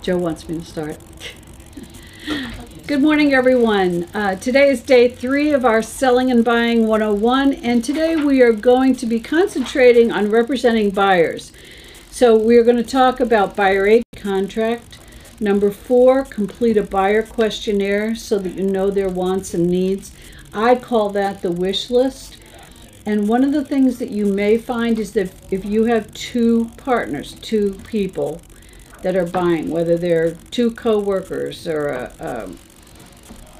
Joe wants me to start. Good morning, everyone. Today is day 3 of our Selling and Buying 101, and today we are going to be concentrating on representing buyers. So we're going to talk about buyer agent contract. Number 4, complete a buyer questionnaire so that you know their wants and needs. I call that the wish list. And one of the things that you may find is that if you have 2 partners, 2 people that are buying, whether they're 2 co-workers or a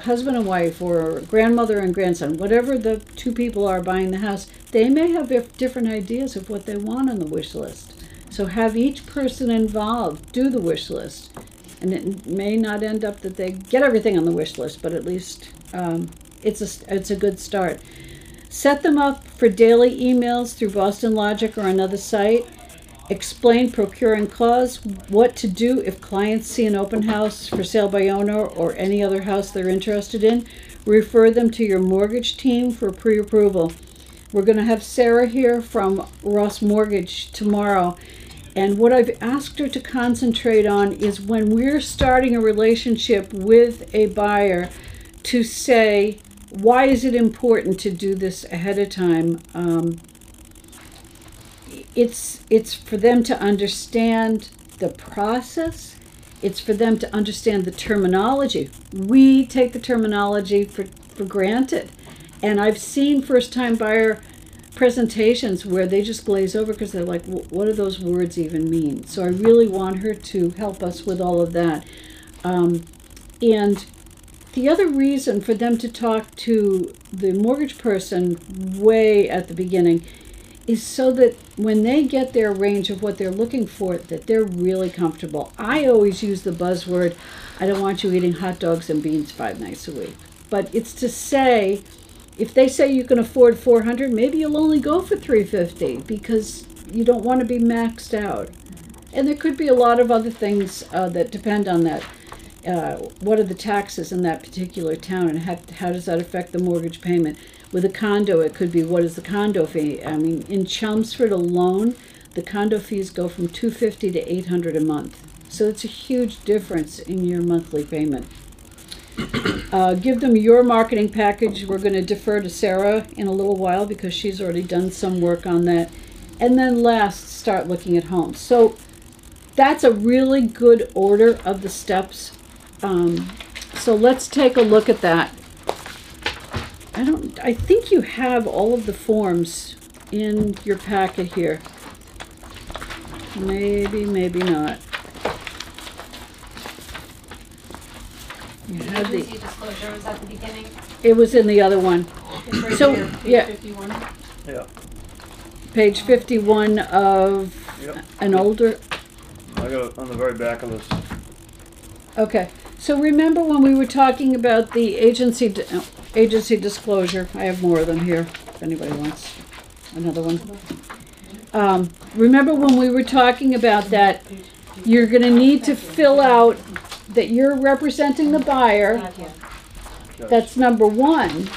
husband and wife or grandmother and grandson, whatever the 2 people are buying the house, they may have different ideas of what they want on the wish list. So have each person involved do the wish list. And it may not end up that they get everything on the wish list, but at least it's a good start. Set them up for daily emails through Boston Logic or another site. Explain procuring cause, what to do if clients see an open house for sale by owner or any other house they're interested in. Refer them to your mortgage team for pre-approval. We're going to have Sarah here from Ross Mortgage tomorrow. And what I've asked her to concentrate on is when we're starting a relationship with a buyer to say, why is it important to do this ahead of time? It's for them to understand the process. It's for them to understand the terminology. We take the terminology for granted. And I've seen first-time buyer presentations where they just glaze over because they're like, what do those words even mean? So I really want her to help us with all of that. And the other reason for them to talk to the mortgage person way at the beginning is so that when they get their range of what they're looking for, that they're really comfortable. I always use the buzzword, I don't want you eating hot dogs and beans 5 nights a week. But it's to say, if they say you can afford $400, maybe you'll only go for $350 because you don't want to be maxed out. And there could be a lot of other things that depend on that. What are the taxes in that particular town, and how does that affect the mortgage payment? With a condo, it could be, what is the condo fee? I mean, in Chelmsford alone, the condo fees go from $250 to $800 a month. So it's a huge difference in your monthly payment. Give them your marketing package. We're going to defer to Sarah in a little while because she's already done some work on that. And then last, start looking at homes. So that's a really good order of the steps. So let's take a look at that. I think you have all of the forms in your packet here. Maybe, maybe not. You have the disclosure was at the beginning. It was in the other one. Right so here, page yeah, 51. Yeah. Page 51 of an older. I got it on the very back of this. Okay. So remember when we were talking about the agency disclosure? I have more of them here if anybody wants another one. Remember when we were talking about that, you're going to need to fill out that you're representing the buyer. That's number 1.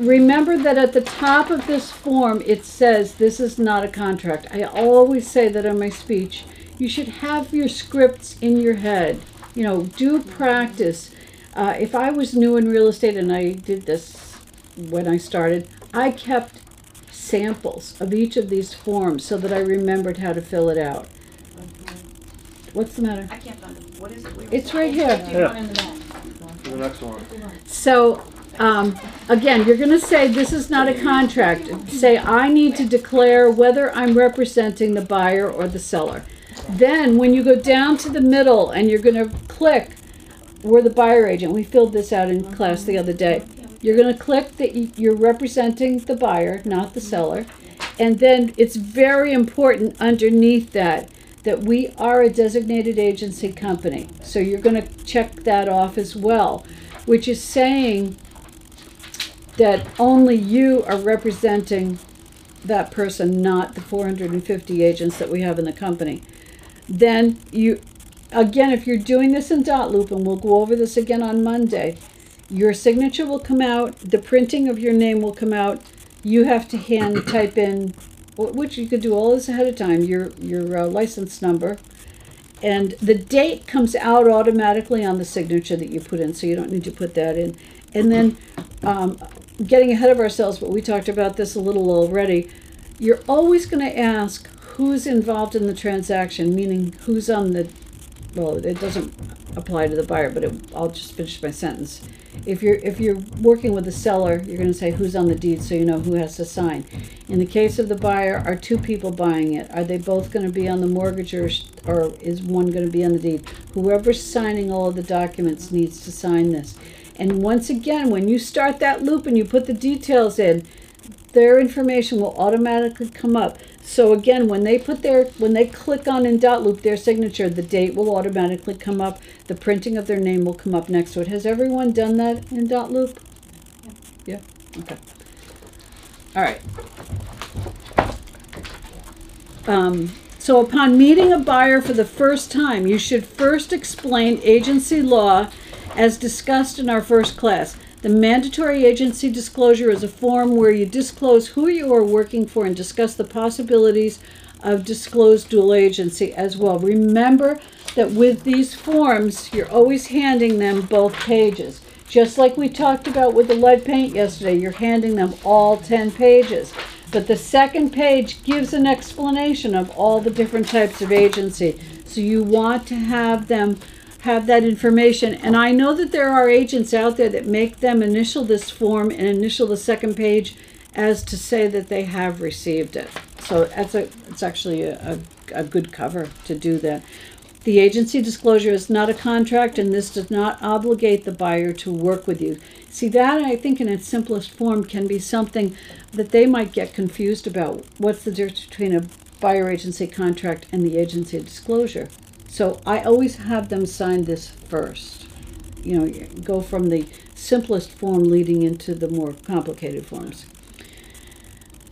Remember that at the top of this form it says this is not a contract. I always say that in my speech. You should have your scripts in your head. You know, do practice. If I was new in real estate, and I did this when I started, I kept samples of each of these forms so that I remembered how to fill it out. What's the matter? I can't find it. What is it? It's right here. Yeah. In the back. The next one. So, again, you're going to say this is not a contract. Say, I need to declare whether I'm representing the buyer or the seller. Then, when you go down to the middle and you're going to click, we're the buyer agent. We filled this out in class the other day. You're going to click that you're representing the buyer, not the seller. And then it's very important underneath that we are a designated agency company. So you're going to check that off as well, which is saying that only you are representing that person, not the 450 agents that we have in the company. Then you, again, if you're doing this in dot loop, and we'll go over this again on Monday, your signature will come out, the printing of your name will come out, you have to hand type in, which you could do all this ahead of time, your license number, And the date comes out automatically on the signature that you put in, so you don't need to put that in. And then, getting ahead of ourselves, but we talked about this a little already, you're always going to ask who's involved in the transaction, meaning who's on the, well, it doesn't apply to the buyer, but I'll just finish my sentence. If you're working with the seller, you're going to say who's on the deed, so you know who has to sign. In the case of the buyer, are two people buying it? Are they both going to be on the mortgage, or is one going to be on the deed? Whoever's signing all of the documents needs to sign this. And once again, when you start that loop and you put the details in, their information will automatically come up. So again, when they click on in dot loop their signature, the date will automatically come up. The printing of their name will come up next to it. Has everyone done that in dot loop? Yeah. Okay. All right. So upon meeting a buyer for the first time, you should first explain agency law as discussed in our first class. The mandatory agency disclosure is a form where you disclose who you are working for and discuss the possibilities of disclosed dual agency as well. Remember that with these forms, you're always handing them both pages. Just like we talked about with the lead paint yesterday, you're handing them all 10 pages. But the second page gives an explanation of all the different types of agency. So you want to have them have that information. And I know that there are agents out there that make them initial this form and initial the second page as to say that they have received it. So it's actually a good cover to do that. The agency disclosure is not a contract, and this does not obligate the buyer to work with you. See, that I think in its simplest form can be something that they might get confused about. What's the difference between a buyer agency contract and the agency disclosure? So I always have them sign this first. You know, go from the simplest form leading into the more complicated forms.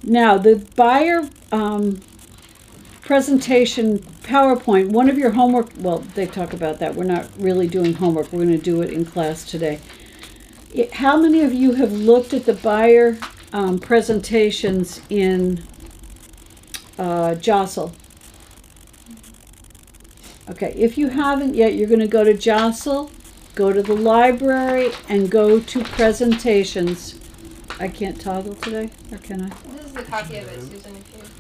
Now, the buyer presentation PowerPoint, one of your homework, well, they talk about that. We're not really doing homework. We're going to do it in class today. How many of you have looked at the buyer presentations in Jostle? Okay, if you haven't yet, you're going to go to Jostle, go to the library, and go to presentations. I can't toggle today, or can I? This is the copy of it, Susan.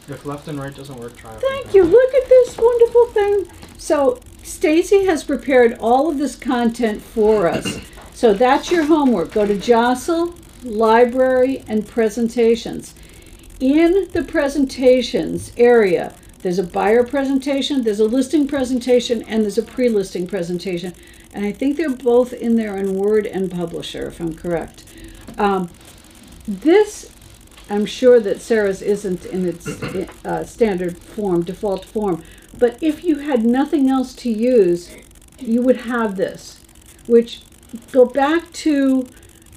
If left and right doesn't work, try it. Thank you. Look at this wonderful thing. So Stacy has prepared all of this content for us. So that's your homework. Go to Jostle, library, and presentations. In the presentations area, there's a buyer presentation, there's a listing presentation, and there's a pre-listing presentation. And I think they're both in there in Word and Publisher, if I'm correct. This, I'm sure that Sarah's isn't in its standard form, default form. But if you had nothing else to use, you would have this. Which, go back to,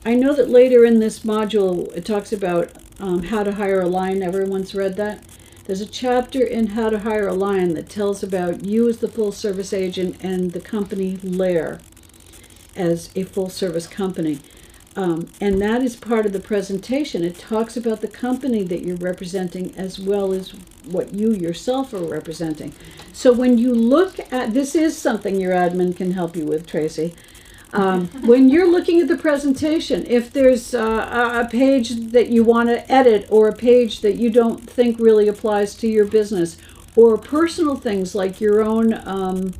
I know that later in this module, it talks about how to hire a lion. Everyone's read that. There's a chapter in How to Hire a Lion that tells about you as the full service agent and the company LAER as a full service company. And that is part of the presentation. It talks about the company that you're representing as well as what you yourself are representing. So when you look at, this is something your admin can help you with, Tracy. When you're looking at the presentation, if there's a page that you want to edit or a page that you don't think really applies to your business, or personal things like your own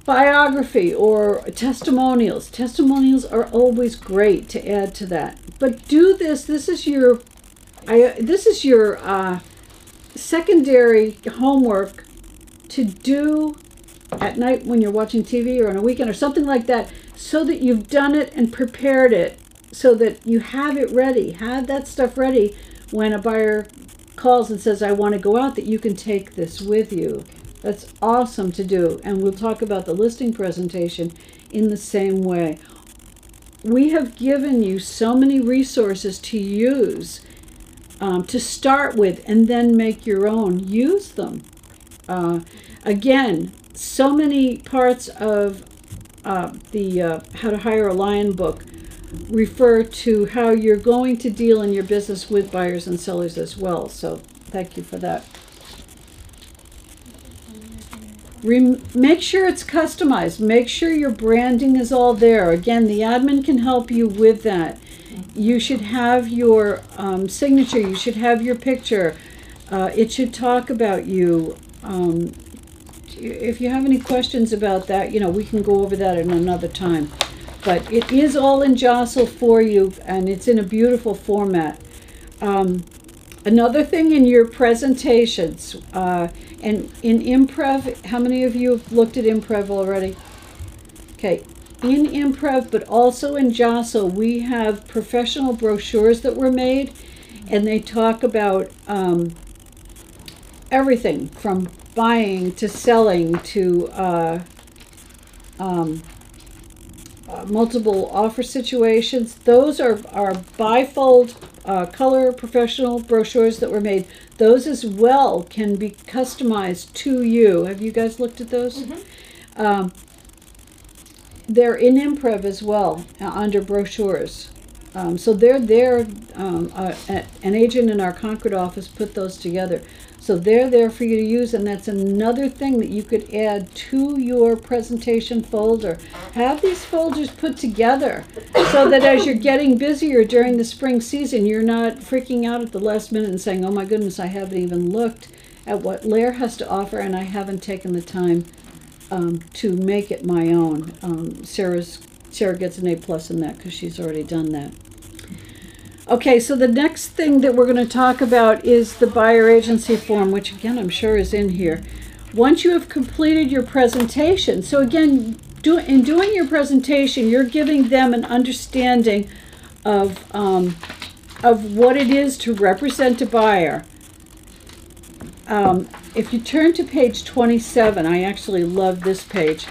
biography or testimonials. Testimonials are always great to add to that. But do this. This is your secondary homework to do at night when you're watching TV or on a weekend or something like that, so that you've done it and prepared it, so that you have it ready. Have that stuff ready when a buyer calls and says, I want to go out, that you can take this with you. That's awesome to do. And we'll talk about the listing presentation in the same way. We have given you so many resources to use to start with, and then make your own. Use them. Again, so many parts of the How to Hire a Lion book refer to how you're going to deal in your business with buyers and sellers as well. So thank you for that. Make sure it's customized. Make sure your branding is all there. Again, the admin can help you with that. You should have your signature. You should have your picture. It should talk about you. If you have any questions about that, we can go over that at another time. But it is all in Jostle for you, and it's in a beautiful format. Another thing in your presentations, and in Improv, how many of you have looked at Improv already? Okay, in Improv, but also in Jostle, we have professional brochures that were made, and they talk about everything from buying to selling to multiple offer situations. Those are bifold color professional brochures that were made. Those as well can be customized to you. Have you guys looked at those? Mm-hmm. They're in Improv as well, under brochures. So they're there. An agent in our Concord office put those together. So they're there for you to use, and that's another thing that you could add to your presentation folder. Have these folders put together so that as you're getting busier during the spring season, you're not freaking out at the last minute and saying, oh my goodness, I haven't even looked at what LAER has to offer, and I haven't taken the time to make it my own. Sarah gets an A+ in that because she's already done that. Okay, so the next thing that we're going to talk about is the buyer agency form, which again I'm sure is in here. Once you have completed your presentation, so again, in doing your presentation, you're giving them an understanding of what it is to represent a buyer. If you turn to page 27, I actually love this page.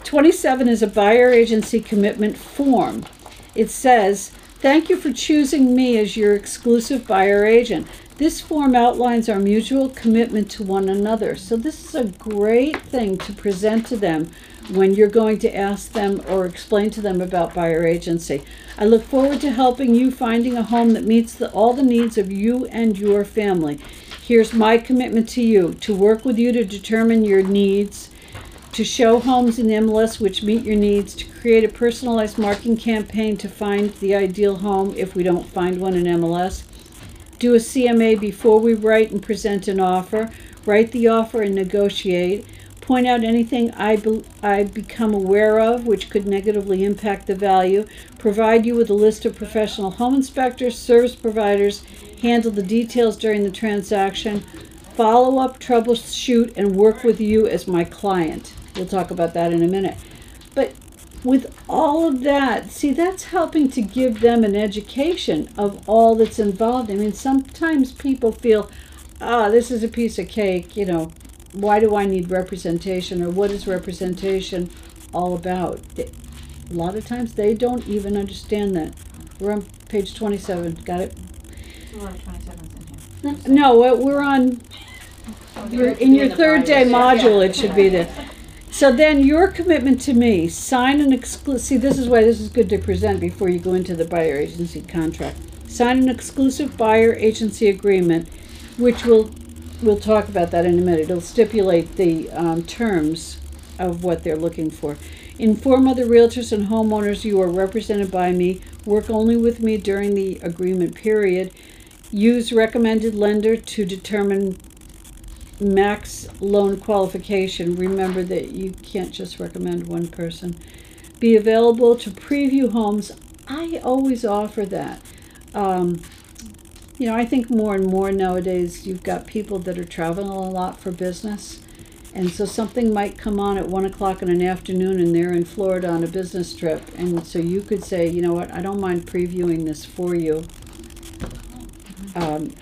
27 is a buyer agency commitment form. It says, thank you for choosing me as your exclusive buyer agent. This form outlines our mutual commitment to one another. So this is a great thing to present to them when you're going to ask them or explain to them about buyer agency. I look forward to helping you finding a home that meets all the needs of you and your family. Here's my commitment to you, to work with you to determine your needs, to show homes in MLS which meet your needs, to create a personalized marketing campaign to find the ideal home if we don't find one in MLS, do a CMA before we write and present an offer, write the offer and negotiate, point out anything I become aware of which could negatively impact the value, provide you with a list of professional home inspectors, service providers, handle the details during the transaction, follow up, troubleshoot, and work with you as my client. We'll talk about that in a minute. But with all of that, see, that's helping to give them an education of all that's involved. I mean, sometimes people feel, this is a piece of cake, why do I need representation, or what is representation all about? A lot of times they don't even understand that. We're on page 27, got it? We're on 27's in here. No, we're on, in your third day module, it should be there. So then your commitment to me, sign an see, this is why this is good to present before you go into the buyer agency contract. Sign an exclusive buyer agency agreement, which we'll talk about that in a minute. It'll stipulate the terms of what they're looking for. Inform other realtors and homeowners you are represented by me. Work only with me during the agreement period. Use recommended lender to determine max loan qualification. Remember that you can't just recommend one person. Be available to preview homes. I always offer that. I think more and more nowadays you've got people that are traveling a lot for business, and so something might come on at 1 o'clock in an afternoon and they're in Florida on a business trip, and so you could say, you know what, I don't mind previewing this for you.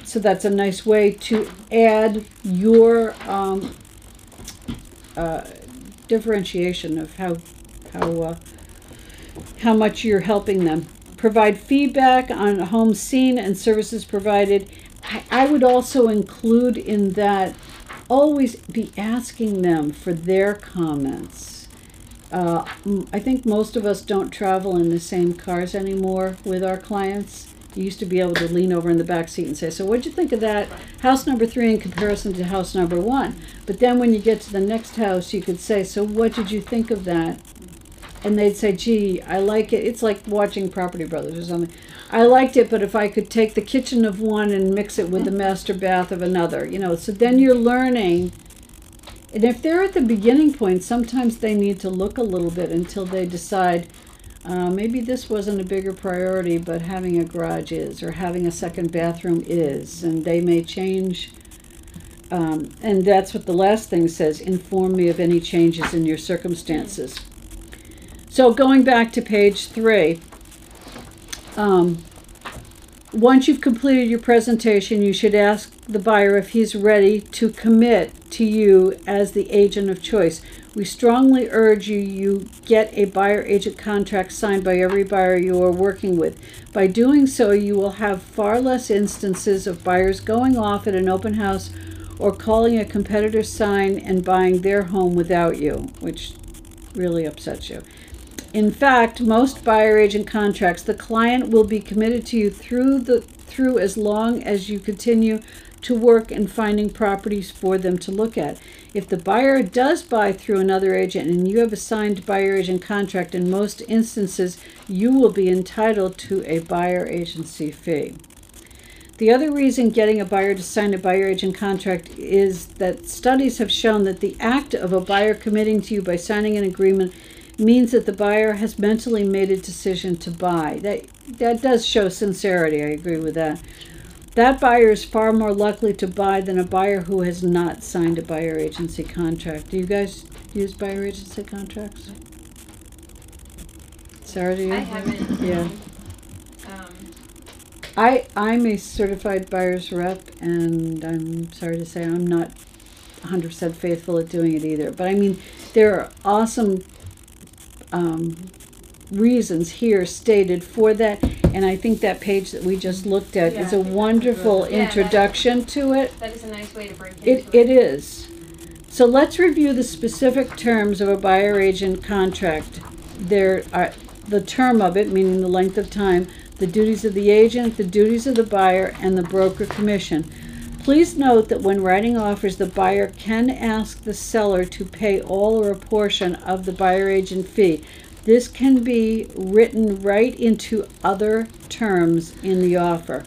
So that's a nice way to add your differentiation of how much you're helping them. Provide feedback on homes seen and services provided. I would also include in that, always be asking them for their comments. I think most of us don't travel in the same cars anymore with our clients. You used to be able to lean over in the back seat and say, so what'd you think of that house number 3 in comparison to house number 1? But then when you get to the next house, you could say, so what did you think of that? And they'd say, gee, I like it. It's like watching Property Brothers or something. I liked it, but if I could take the kitchen of one and mix it with the master bath of another, you know, so then you're learning. And if they're at the beginning point, sometimes they need to look a little bit until they decide, maybe this wasn't a bigger priority, but having a garage is, or having a second bathroom is, and they may change. And that's what the last thing says, inform me of any changes in your circumstances. So going back to page 3, once you've completed your presentation, you should ask the buyer if he's ready to commit to you as the agent of choice. We strongly urge you get a buyer-agent contract signed by every buyer you are working with. By doing so, you will have far less instances of buyers going off at an open house or calling a competitor's sign and buying their home without you, which really upsets you. In fact, most buyer-agent contracts, the client will be committed to you through as long as you continue to work in finding properties for them to look at. If the buyer does buy through another agent and you have a signed buyer-agent contract, in most instances, you will be entitled to a buyer agency fee. The other reason getting a buyer to sign a buyer-agent contract is that studies have shown that the act of a buyer committing to you by signing an agreement means that the buyer has mentally made a decision to buy. That does show sincerity. I agree with that. That buyer is far more likely to buy than a buyer who has not signed a buyer agency contract. Do you guys use buyer agency contracts? Sarah, do you? I haven't. Yeah. I'm a certified buyer's rep, and I'm sorry to say I'm not 100% faithful at doing it either. But I mean, there are awesome reasons here stated for that, and I think that page that we just looked at is a wonderful introduction to it. That is a nice way to break into it. It is. So let's review the specific terms of a buyer agent contract. There are the term of it, meaning the length of time, the duties of the agent, the duties of the buyer, and the broker commission. Please note that when writing offers, the buyer can ask the seller to pay all or a portion of the buyer agent fee. This can be written right into other terms in the offer.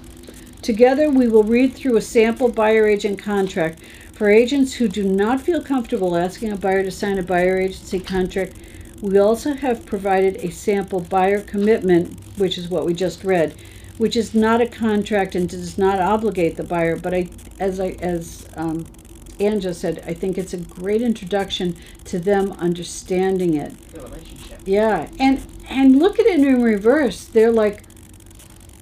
Together, we will read through a sample buyer agent contract. For agents who do not feel comfortable asking a buyer to sign a buyer agency contract, we also have provided a sample buyer commitment, which is what we just read, which is not a contract and does not obligate the buyer. But as Ann just said, I think it's a great introduction to them understanding it. the relationship. Yeah, and look at it in reverse. They're like,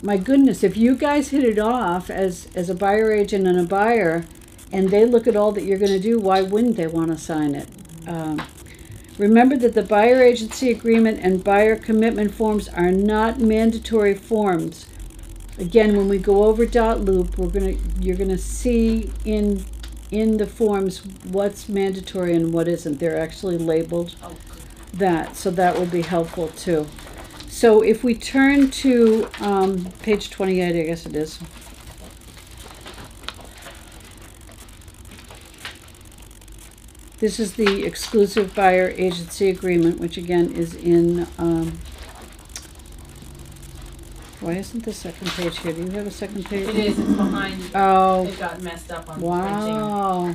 my goodness, if you guys hit it off as a buyer agent and a buyer, and they look at all that you're going to do, why wouldn't they want to sign it? Remember that the buyer agency agreement and buyer commitment forms are not mandatory forms. Again, when we go over dot loop, you're gonna see in the forms what's mandatory and what isn't. They're actually labeled that, so that will be helpful too. So if we turn to page 28, I guess it is. This is the exclusive buyer agency agreement, which again is in, why isn't the second page here? Do you have a second page? It is, it's behind. Oh. It got messed up on Wow.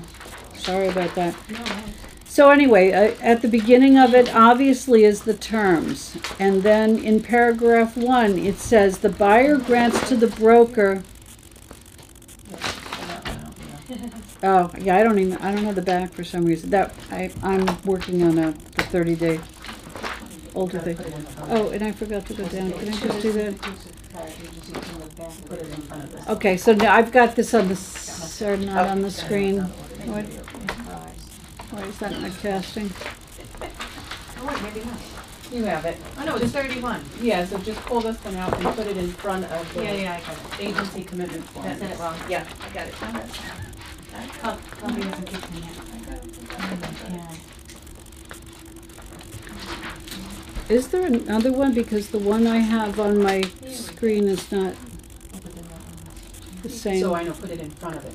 Sorry about that. the printing. So anyway, at the beginning of it, obviously, is the terms. And then in paragraph 1, it says, the buyer grants to the broker. Oh, yeah, I don't have the back for some reason. I'm working on the 30-day older thing. Oh, and I forgot to go down. Can I just do that? Okay, so now I've got this on the, or not on the screen. Why is that not casting? Oh, wait, maybe not. You have it. Oh, no, it's 31. Yeah, so just pull this one out and put it in front of the Yeah, I got it. agency commitment form. That's it wrong. Yeah. I got it. Copy doesn't keep me here. Is there another one? Because the one I have on my screen is not. the same. So I know, put it in front of it.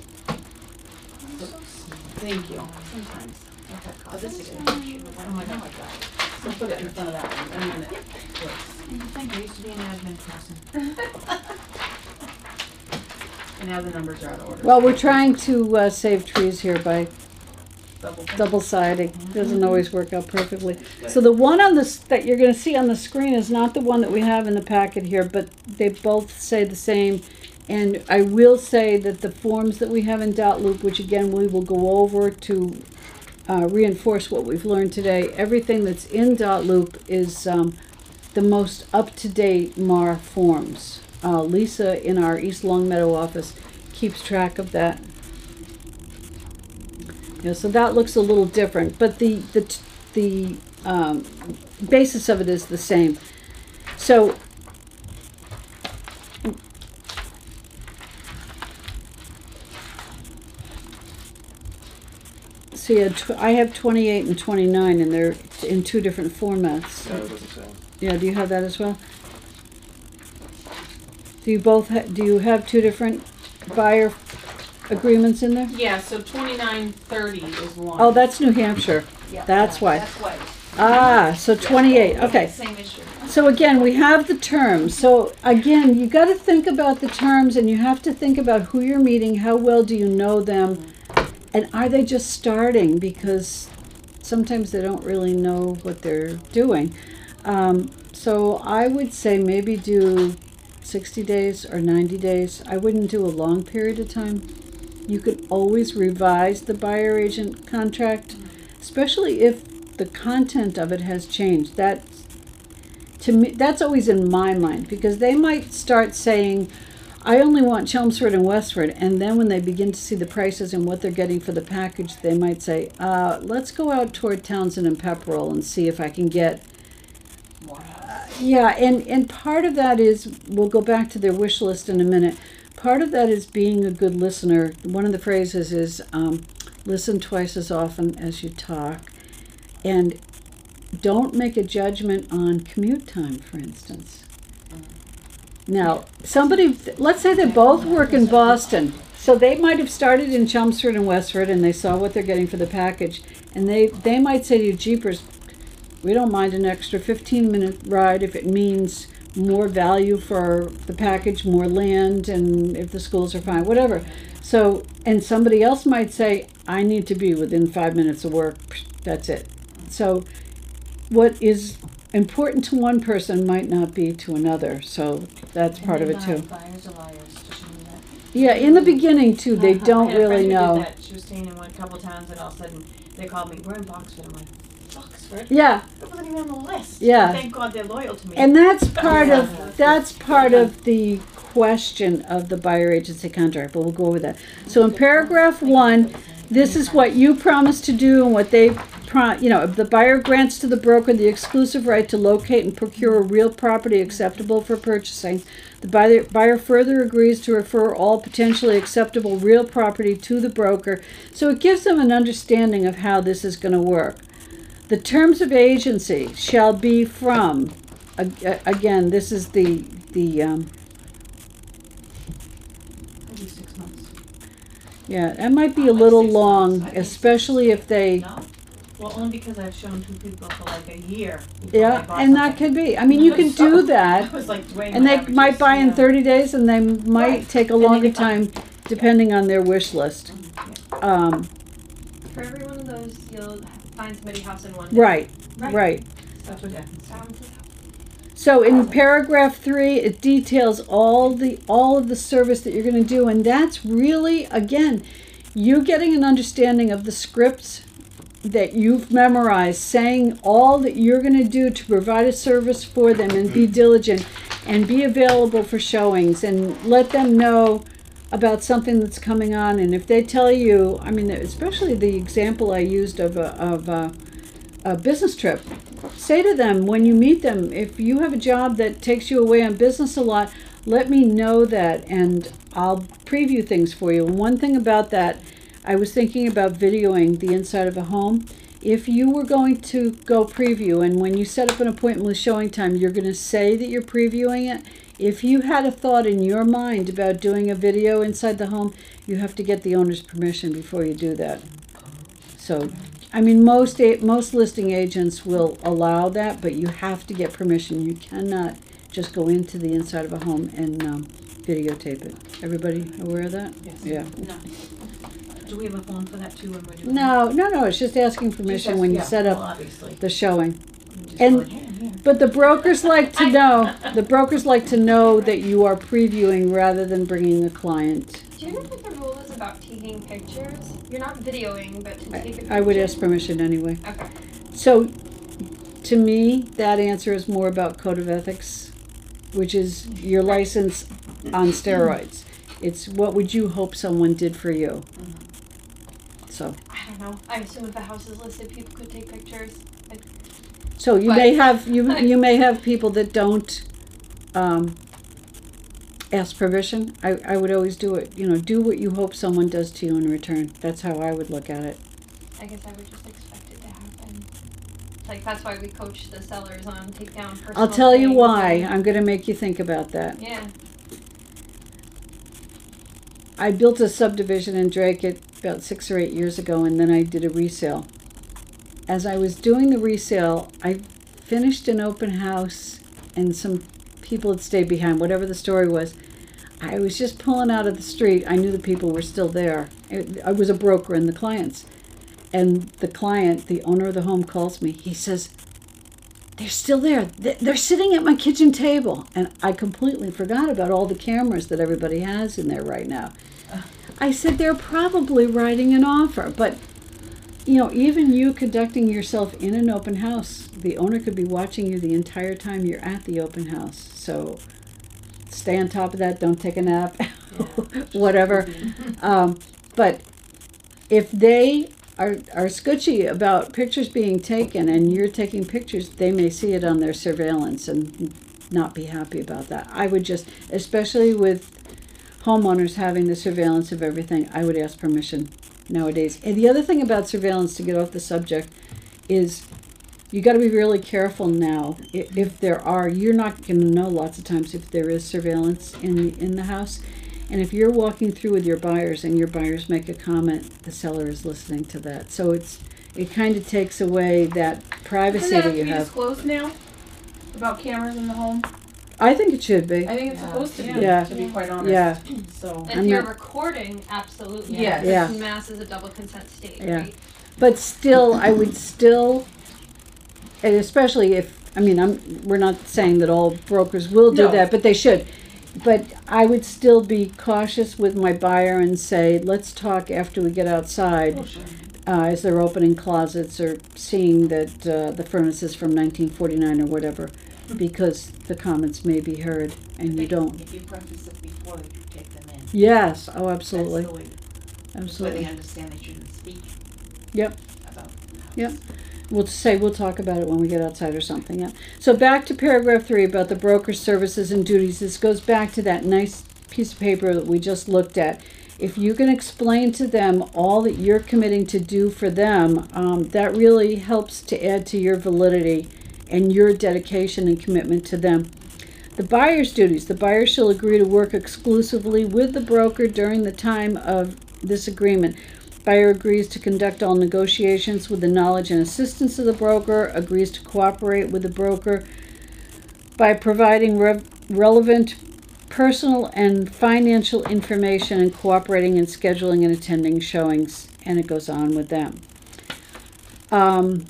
Thank you. Sometimes. Oh, this is good. Oh my God. So put it in front of that one, and then it works. Thank you, I used to be an admin person. And now the numbers are out of order. Well, we're trying to save trees here by Double. double siding. Doesn't always work out perfectly. So the one on this that you're going to see on the screen is not the one that we have in the packet here, but they both say the same. And I will say that the forms that we have in dot loop, which again we will go over to reinforce what we've learned today, everything that's in dot loop is the most up-to-date MAR forms. Lisa in our East Longmeadow office keeps track of that. Yeah, so that looks a little different, but the basis of it is the same. So yeah, I have 28 and 29, and they're in two different formats. Yeah, it was the same. Yeah, do you have that as well? Do you both do you have two different buyer agreements in there? Yeah, so 2930 is one. Oh, that's New Hampshire. Yeah, That's why. That's why. Ah, so 28. Okay. Same issue. So again, we have the terms. So again, you got to think about the terms, and you have to think about who you're meeting, how well do you know them, and are they just starting? Because sometimes they don't really know what they're doing. So I would say maybe do 60 days or 90 days. I wouldn't do a long period of time. You could always revise the buyer agent contract, especially if the content of it has changed. That, to me, that's always in my mind, because they might start saying, I only want Chelmsford and Westford, and then when they begin to see the prices and what they're getting for the package, they might say, let's go out toward Townsend and Pepperell and see if I can get. Yeah, and part of that is, we'll go back to their wish list in a minute. Part of that is being a good listener. One of the phrases is, listen twice as often as you talk. And don't make a judgment on commute time, for instance. Now, somebody, let's say they both work in Boston. So they might have started in Chelmsford and Westford, and they saw what they're getting for the package. And they might say to you, jeepers, we don't mind an extra 15-minute ride if it means more value for the package, more land, and if the schools are fine, whatever. So, and somebody else might say, I need to be within 5 minutes of work. That's it. So what is important to one person might not be to another. So that's part of it too. Buyers are liars. Just you know that. Yeah, in the beginning too, they don't I had a really friend who know. did that. She was staying in one couple towns, and all of a sudden they called me. We're in Boxford. I'm like, Boxford? Yeah, It wasn't even on the list. Yeah. Thank God they're loyal to me. and that's part of the question of the buyer agency contract, but we'll go over that. So in paragraph 1, this is what you promised to do and what they if the buyer grants to the broker the exclusive right to locate and procure a real property acceptable for purchasing, the buyer further agrees to refer all potentially acceptable real property to the broker. So it gives them an understanding of how this is going to work. The terms of agency shall be from, again, this is the Maybe 6 months. yeah, that might be a little long, especially if they, No? Well, only because I've shown 2 people for like a year. before they yeah, bought and that something. could be. I mean, you can do that. I was like weighing And my they averages, might buy in yeah. 30 days, and they might Right. take a And they longer can buy- time depending on their wish list. For every one of those, you'll find somebody's house in one day. Right, Right. right. That's what happens. So in paragraph 3, it details all of the service that you're going to do, and that's really, again, you getting an understanding of the scripts that you've memorized, saying all that you're going to do to provide a service for them, and be diligent and be available for showings, and let them know about something that's coming on. And if they tell you, I mean, especially the example I used of a business trip, say to them when you meet them, if you have a job that takes you away on business a lot, let me know that, and I'll preview things for you. And one thing about that, I was thinking about videoing the inside of a home. If you were going to go preview, and when you set up an appointment with Showing Time, you're going to say that you're previewing it, If you had a thought in your mind about doing a video inside the home, you have to get the owner's permission before you do that. So, I mean, most listing agents will allow that, but you have to get permission. You cannot just go into the inside of a home and videotape it. Everybody aware of that? Yes. Yeah. No. Do we have a phone for that too when we're doing No, it's just asking permission when you set Well, up obviously. the showing. Just And- going, here. But the brokers like to know, that you are previewing rather than bringing a client. Do you know what the rule is about taking pictures? You're not videoing, but to take a picture. I would ask permission anyway. Okay. So, to me, that answer is more about code of ethics, which is your license on steroids. It's what would you hope someone did for you. So, I don't know. I assume if a house is listed, people could take pictures. Like, so you But- may have you may have people that don't ask permission. I would always do it. Do what you hope someone does to you in return. That's how I would look at it. I guess I would just expect it to happen. Like, that's why we coach the sellers on take down personal I'll tell you things why. and- I'm going to make you think about that. Yeah. I built a subdivision in Drake about 6 or 8 years ago, and then I did a resale. As I was doing the resale, I finished an open house, and some people had stayed behind, whatever the story was. I was just pulling out of the street. I knew the people were still there. I was a broker and the clients. And the client, the owner of the home, calls me. He says, they're still there. They're sitting at my kitchen table. And I completely forgot about all the cameras that everybody has in there right now. I said, they're probably writing an offer. But, even you conducting yourself in an open house, the owner could be watching you the entire time you're at the open house. So stay on top of that. Don't take a nap, whatever. But if they are scutchy about pictures being taken and you're taking pictures, they may see it on their surveillance and not be happy about that. I would just, especially with homeowners having the surveillance of everything, I would ask permission nowadays. And the other thing about surveillance, to get off the subject, is you got to be really careful now. If there are, you're not going to know lots of times if there is surveillance in the house. And if you're walking through with your buyers and your buyers make a comment, the seller is listening to that. So it kind of takes away that privacy Doesn't that that you have to be have. disclosed now? About cameras in the home? I think it should be. I think it's supposed to be, Yeah. to be quite honest. Yeah. So, If I'm you're not- recording, absolutely. Yes. Yeah. Mass is a double consent state, Yeah. right? But still, I would still, and especially we're not saying that all brokers will do No. that, but they should. But I would still be cautious with my buyer and say, let's talk after we get outside, oh, sure. as they're opening closets or seeing that the furnace is from 1949 or whatever, because the comments may be heard and you don't. If you preface it before you take them in. Yes, oh, absolutely, That's the way, that's why they absolutely. understand they shouldn't speak. Yep. About the house. Yep. We'll talk about it when we get outside or something. Yeah. So back to paragraph 3 about the broker's services and duties. This goes back to that nice piece of paper that we just looked at. If you can explain to them all that you're committing to do for them, that really helps to add to your validity and your dedication and commitment to them. The buyer's duties. The buyer shall agree to work exclusively with the broker during the time of this agreement. Buyer agrees to conduct all negotiations with the knowledge and assistance of the broker, agrees to cooperate with the broker by providing relevant personal and financial information and cooperating in scheduling and attending showings, and it goes on with them. I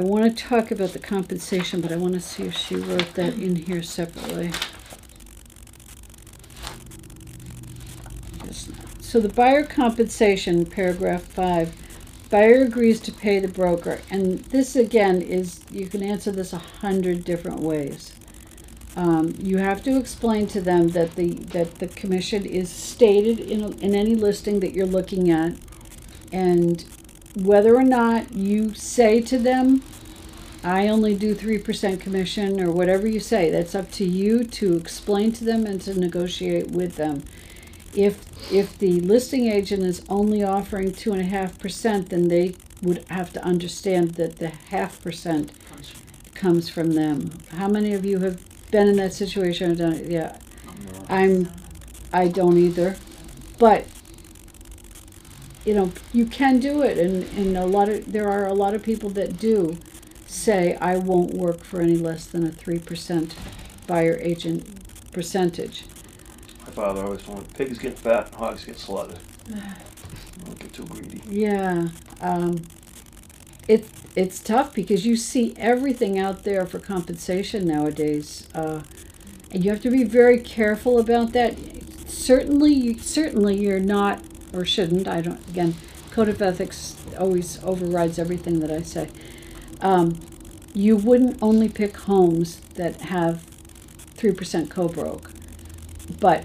want to talk about the compensation, but I want to see if she wrote that in here separately. Yes. So the buyer compensation, paragraph 5, buyer agrees to pay the broker. And this again is, you can answer this 100 different ways. You have to explain to them that the commission is stated in any listing that you're looking at, and whether or not you say to them, I only do 3% commission, or whatever you say, that's up to you to explain to them and to negotiate with them. If the listing agent is only offering 2.5%, then they would have to understand that the 0.5% comes from them. How many of you have been in that situation. I've done it. Yeah, I don't either, but you know, you can do it, and there are a lot of people that do say, I won't work for any less than a 3% buyer agent percentage. My father always told me, pigs get fat and hogs get slaughtered. Don't get too greedy. Yeah, it's tough because you see everything out there for compensation nowadays, and you have to be very careful about that. Certainly you're not, or shouldn't. I don't. Again, code of ethics always overrides everything that I say. You wouldn't only pick homes that have 3% co-broke, but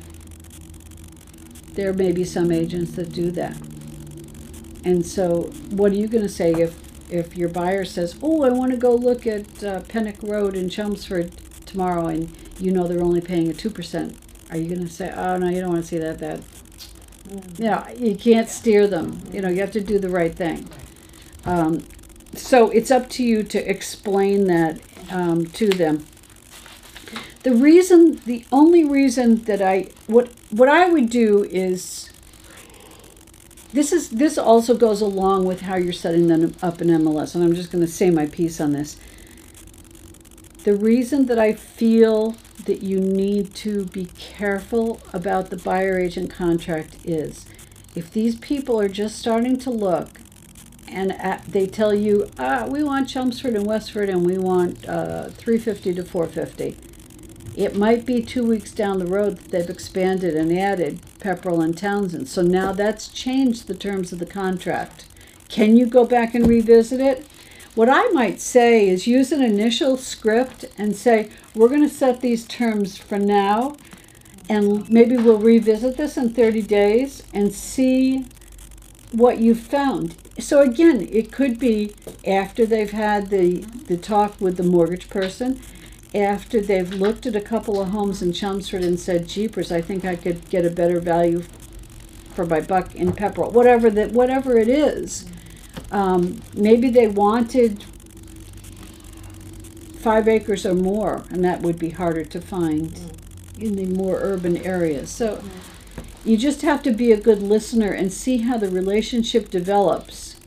there may be some agents that do that. And so what are you going to say if your buyer says, oh, I want to go look at Pennock Road in Chelmsford tomorrow, and you know they're only paying a 2%? Are you going to say, oh, no, you don't want to see that bad? You know, you can't steer them. You know, you have to do the right thing. So it's up to you to explain that to them. The only reason that what I would do is, this also goes along with how you're setting them up in MLS, and I'm just going to say my piece on this. The reason that I feel that you need to be careful about the buyer agent contract is, if these people are just starting to look and they tell you, we want Chelmsford and Westford and we want 350 to 450. It might be 2 weeks down the road that they've expanded and added Pepperell and Townsend. So now that's changed the terms of the contract. Can you go back and revisit it? What I might say is use an initial script and say, we're going to set these terms for now, and maybe we'll revisit this in 30 days and see what you found. So again, it could be after they've had the talk with the mortgage person, after they've looked at a couple of homes in Chelmsford and said, jeepers, I think I could get a better value for my buck in Pepperell. Whatever it is. Maybe they wanted 5 acres or more, and that would be harder to find in the more urban areas. So you just have to be a good listener and see how the relationship develops.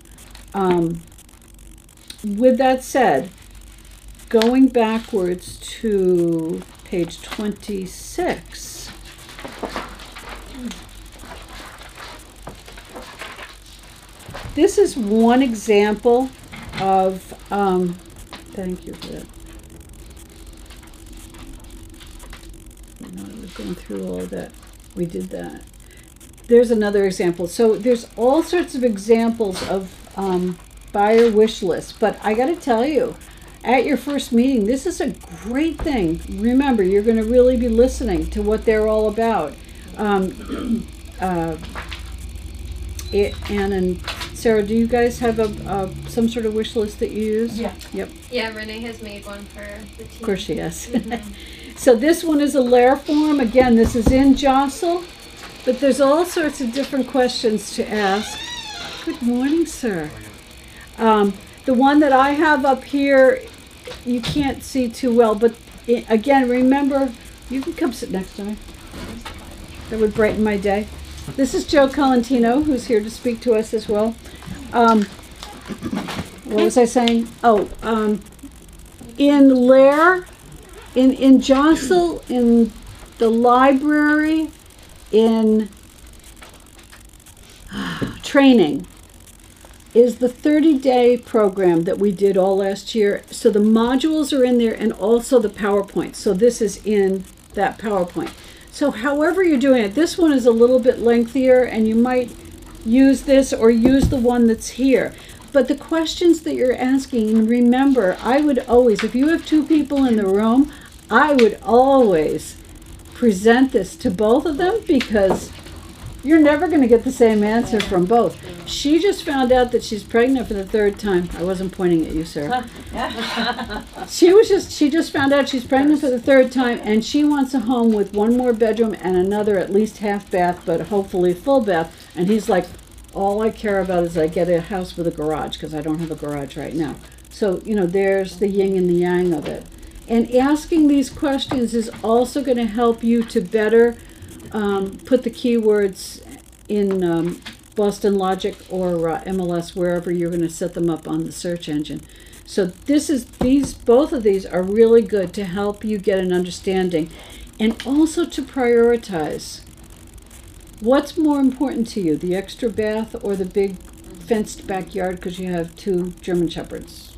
With that said, going backwards to page 26. This is one example of, thank you for that. I was going through all of that. We did that. There's another example. So there's all sorts of examples of buyer wish lists, but I got to tell you, at your first meeting, this is a great thing. Remember, you're going to really be listening to what they're all about. Ann and Sarah, do you guys have some sort of wish list that you use? Yeah. Yep. Yeah, Renee has made one for the team. Of course she has. So this one is a LAER form. Again, this is in Jostle, but there's all sorts of different questions to ask. Good morning, sir. The one that I have up here, you can't see too well, but again, remember, you can come sit next to me. That would brighten my day. This is Joe Colantino, who's here to speak to us as well. What was I saying? Oh, in LAER, in Jostle, in the library, in training, is the 30-day program that we did all last year. So the modules are in there and also the PowerPoint. So this is in that PowerPoint. So however you're doing it, this one is a little bit lengthier and you might use this or use the one that's here. But the questions that you're asking, remember, I would always, if you have 2 people in the room, I would always present this to both of them, because you're never going to get the same answer from both. She just found out that she's pregnant for the 3rd time. I wasn't pointing at you, Sarah. She just found out she's pregnant for the 3rd time, and she wants a home with 1 more bedroom and another at least half bath, but hopefully full bath. And he's like, all I care about is I get a house with a garage, because I don't have a garage right now. So, you know, there's the yin and the yang of it. And asking these questions is also going to help you to better put the keywords in Boston Logic or MLS, wherever you're going to set them up on the search engine. So both of these are really good to help you get an understanding, and also to prioritize. What's more important to you, the extra bath or the big fenced backyard because you have 2 German Shepherds?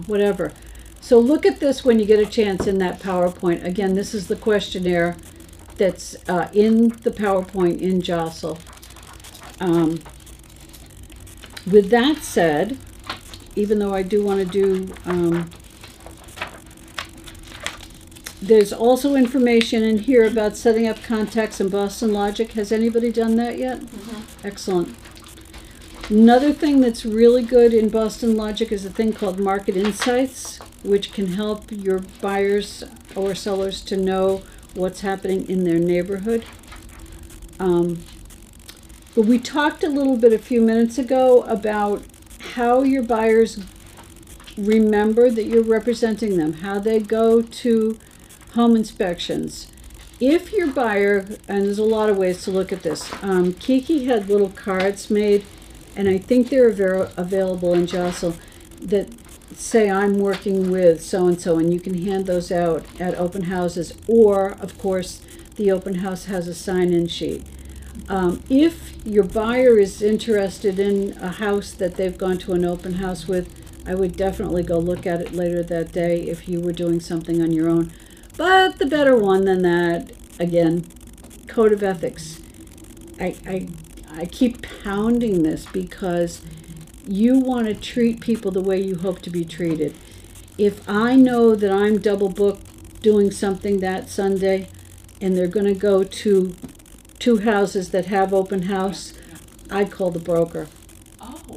Whatever. So look at this when you get a chance in that PowerPoint. Again, this is the questionnaire that's in the PowerPoint in Jostle. With that said, even though I do want to do, there's also information in here about setting up contacts in Boston Logic. Has anybody done that yet? Mm-hmm. Excellent. Another thing that's really good in Boston Logic is a thing called Market Insights, which can help your buyers or sellers to know what's happening in their neighborhood. But we talked a little bit a few minutes ago about how your buyers remember that you're representing them, how they go to home inspections. If your buyer, and there's a lot of ways to look at this, Kiki had little cards made, and I think they're available in Jostle, that say I'm working with so-and-so, and you can hand those out at open houses, or, of course, the open house has a sign-in sheet. If your buyer is interested in a house that they've gone to an open house with, I would definitely go look at it later that day if you were doing something on your own. But the better one than that, again, code of ethics. I keep pounding this because you want to treat people the way you hope to be treated. If I know that I'm double booked doing something that Sunday and they're going to go to 2 houses that have open house, I call the broker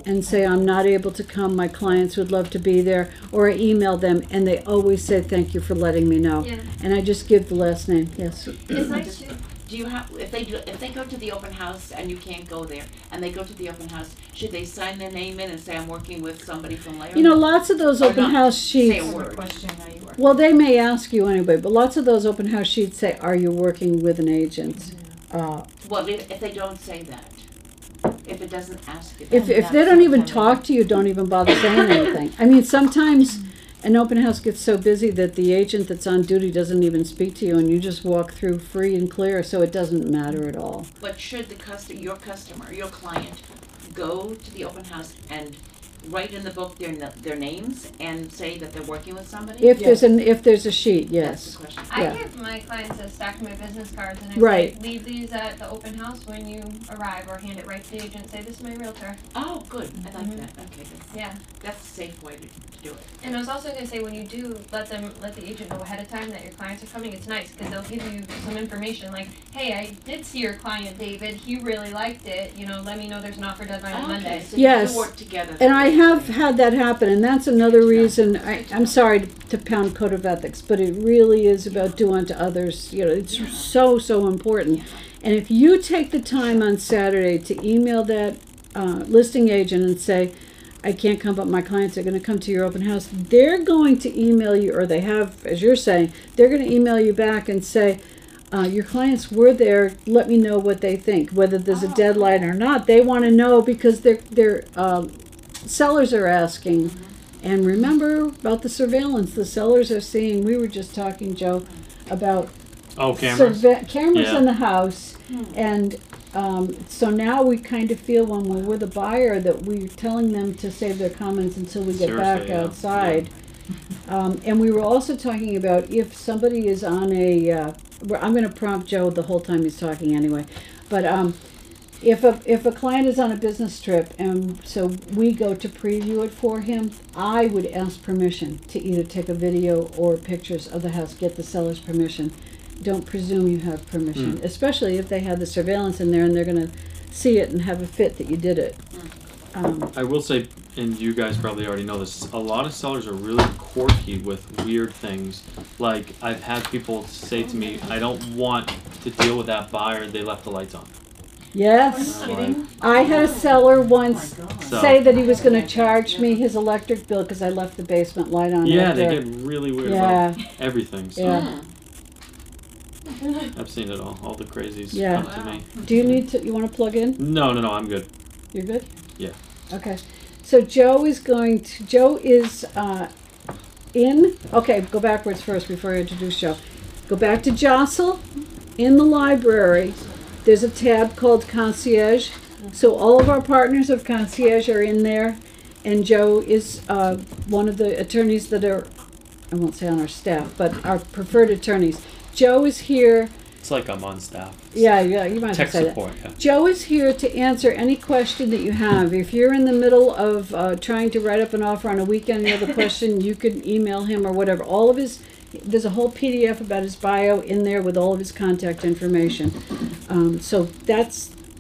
and say I'm not able to come, my clients would love to be there, or I email them and they always say thank you for letting me know. Yeah. And I just give the last name. Yes. It's nice to, Do you have, if they go to the open house and you can't go there, and they go to the open house, should they sign their name in and say I'm working with somebody from LAER? You know, lots of those Or open not house say sheets, a word. Question how you work. well, they may ask you anyway, but lots of those open house sheets say, are you working with an agent? Well, if they don't say that, if it doesn't ask you. If they don't even talk to you, don't even bother saying anything. I mean, sometimes an open house gets so busy that the agent that's on duty doesn't even speak to you, and you just walk through free and clear, so it doesn't matter at all. But should your customer, your client, go to the open house and write in the book their names and say that they're working with somebody? If there's a sheet, That's yes. the question. I Yeah. give my clients a stack of my business cards and I Right. say, leave these at the open house when you arrive, or hand it right to the agent, say, this is my realtor. Oh, good, I like Mhm. that, okay, Yeah. that's a safe way to do it. And I was also gonna say, when you do let the agent know ahead of time that your clients are coming, it's nice, cause they'll give you some information, like, hey, I did see your client, David, he really liked it, let me know there's an offer deadline on Monday. Okay, so Yes. you do work together. And I have had that happen, and that's another reason, I'm sorry to pound code of ethics, but it really is about do unto others, it's so important. And if you take the time on Saturday to email that listing agent and say, I can't come, but my clients are going to come to your open house, they're going to email you, or they have, as you're saying, they're going to email you back and say, your clients were there, let me know what they think, whether there's a deadline or not. They want to know because their sellers are asking. And remember about the surveillance, the sellers are seeing, we were just talking, Joe, about Oh, cameras. cameras Yeah. in the house, and so now we kind of feel when we're with a buyer that we're telling them to save their comments until we get back Seriously, yeah. outside. And we were also talking about if somebody is on I'm going to prompt Joe the whole time he's talking anyway, but if a client is on a business trip and so we go to preview it for him, I would ask permission to either take a video or pictures of the house, get the seller's permission. Don't presume you have permission, especially if they have the surveillance in there and they're going to see it and have a fit that you did it. I will say, and you guys probably already know this, a lot of sellers are really quirky with weird things. Like, I've had people say to me, I don't want to deal with that buyer, they left the lights on. Yes. Are you kidding? I had a seller once So- say that he was going to charge me his electric bill because I left the basement light on. Yeah, after. they get really weird Yeah. about everything. So Yeah. I've seen it all the crazies Yeah. come to me. Do you need to? You want to plug in? No, I'm good. You're good? Yeah. Okay. So Joe is in, okay, go backwards first before I introduce Joe. Go back to Jostle. In the library, there's a tab called Concierge. So all of our partners of Concierge are in there. And Joe is one of the attorneys that are, I won't say on our staff, but our preferred attorneys. Joe is here. It's like I'm on staff. Yeah, you might Tech have said that. support. Yeah. Joe is here to answer any question that you have. If you're in the middle of trying to write up an offer on a weekend, you have a question, you can email him or whatever. There's a whole PDF about his bio in there with all of his contact information. So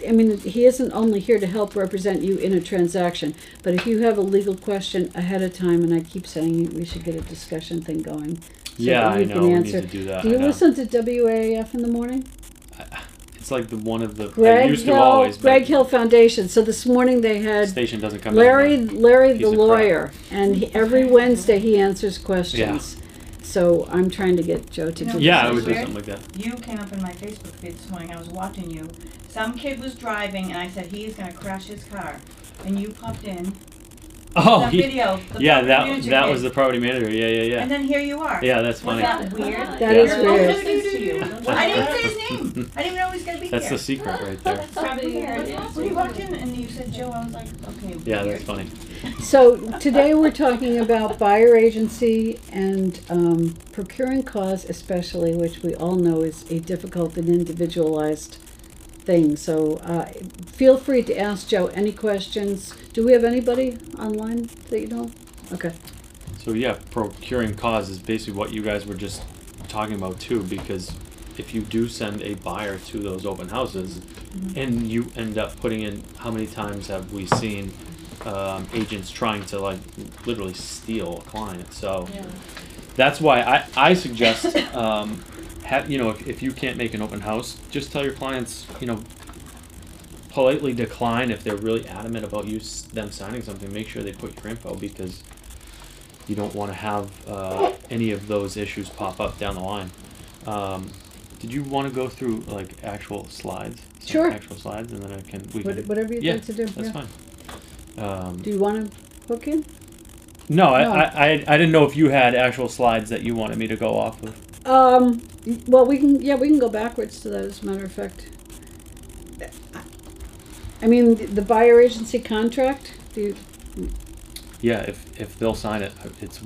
he isn't only here to help represent you in a transaction, but if you have a legal question ahead of time, and I keep saying we should get a discussion thing going. So Yeah, that I you know. can We answer. need to do that. Do you I know. listen to WAAF in the morning? It's like one of the I Greg used to always. Greg but Hill Foundation. So this morning they had Station doesn't come Larry in. the He's a lawyer, and every Wednesday he answers questions. So I'm trying to get Joe to do Yeah, I this. would do Weird. something like that. You came up in my Facebook feed this morning, I was watching you. Some kid was driving and I said, he is gonna crash his car. And you popped in, Oh, that video, the yeah, property that manager that kid. was the property manager. Yeah. And then here you are. Yeah, that's Was funny. that weird? That is Your weird. phone listens to you. I didn't say his name. I didn't even know he was gonna be That's here. the secret right there. Probably When you walked in and you said Joe, I was like, okay. Yeah, weird. that's funny. So today we're talking about buyer agency and procuring cause especially, which we all know is a difficult and individualized thing. So feel free to ask Joe any questions. Do we have anybody online that you know? Okay. So yeah, procuring cause is basically what you guys were just talking about too, because if you do send a buyer to those open houses and you end up putting in, how many times have we seen agents trying to like literally steal a client? So that's why I suggest if you can't make an open house, just tell your clients, politely decline. If they're really adamant about them signing something, make sure they put your info, because you don't want to have any of those issues pop up down the line. Did you want to go through like actual slides? Sure. Actual slides, and then we can. Whatever you'd Yeah, like to do. that's fine. Do you want to hook in? No, No. I didn't know if you had actual slides that you wanted me to go off of. Well, we can go backwards to that, as a matter of fact. I mean, the buyer agency contract, Yeah, if they'll sign it, it's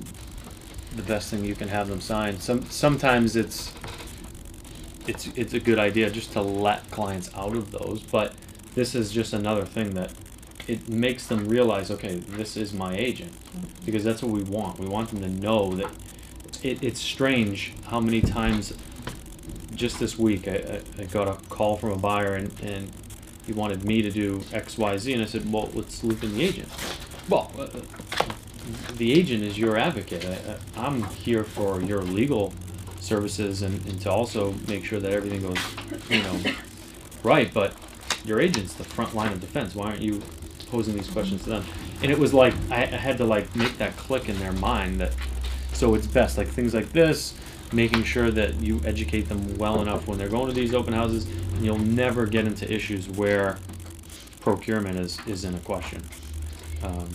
the best thing you can have them sign. Sometimes it's a good idea just to let clients out of those, but this is just another thing that it makes them realize, okay, this is my agent, because that's what we want. We want them to know that it's strange how many times just this week I got a call from a buyer and he wanted me to do X, Y, Z, and I said, well, let's loop in the agent. Well, the agent is your advocate. I'm here for your legal services and to also make sure that everything goes, right. But your agent's the front line of defense. Why aren't you posing these questions to them? And it was like I had to like make that click in their mind that. So it's best, like things like this, making sure that you educate them well enough when they're going to these open houses, and you'll never get into issues where procurement is in a question.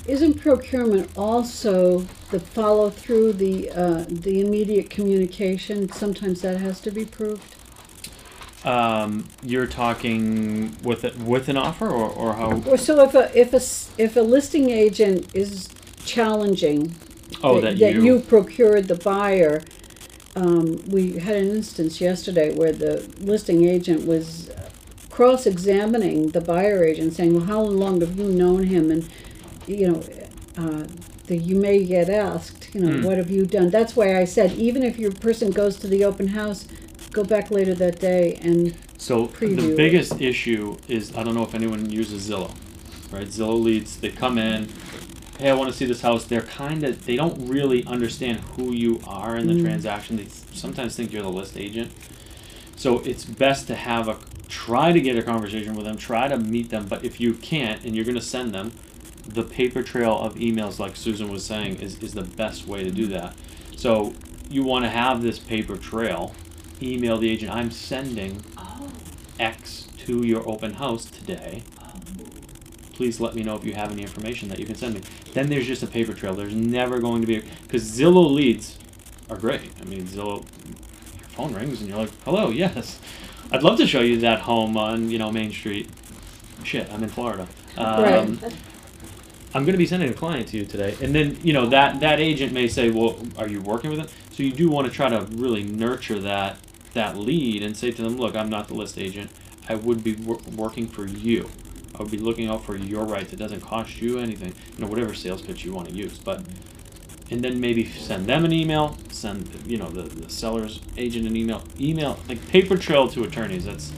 isn't procurement also the follow through, the immediate communication? Sometimes that has to be proved. You're talking with an offer, or how? Or so if a listing agent is challenging that you procured the buyer. We had an instance yesterday where the listing agent was cross-examining the buyer agent, saying, well, how long have you known him? And, you may get asked, what have you done? That's why I said, even if your person goes to the open house, go back later that day and So preview the it. biggest issue is, I don't know if anyone uses Zillow, right? Zillow leads, they come in, hey, I want to see this house. They don't really understand who you are in the transaction. They sometimes think you're the list agent. So it's best to try to get a conversation with them, try to meet them, but if you can't and you're going to send them, the paper trail of emails, like Susan was saying, is the best way to do that. So you want to have this paper trail, email the agent, I'm sending X to your open house today. Please let me know if you have any information that you can send me. Then there's just a paper trail. There's never going to be, because Zillow leads are great. I mean, Zillow, your phone rings and you're like, hello, yes. I'd love to show you that home on, Main Street. Shit, I'm in Florida. Right. I'm going to be sending a client to you today. And then, that agent may say, well, are you working with them? So you do want to try to really nurture that lead and say to them, look, I'm not the list agent. I would be working for you. I would be looking out for your rights. It doesn't cost you anything. Whatever sales pitch you want to use. And then maybe send them an email, send, the seller's agent an email, like paper trail to attorneys. That's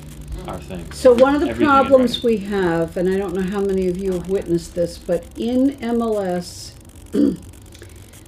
our thing. So one of the Everything in problems writing. we have, and I don't know how many of you have witnessed this, but in MLS,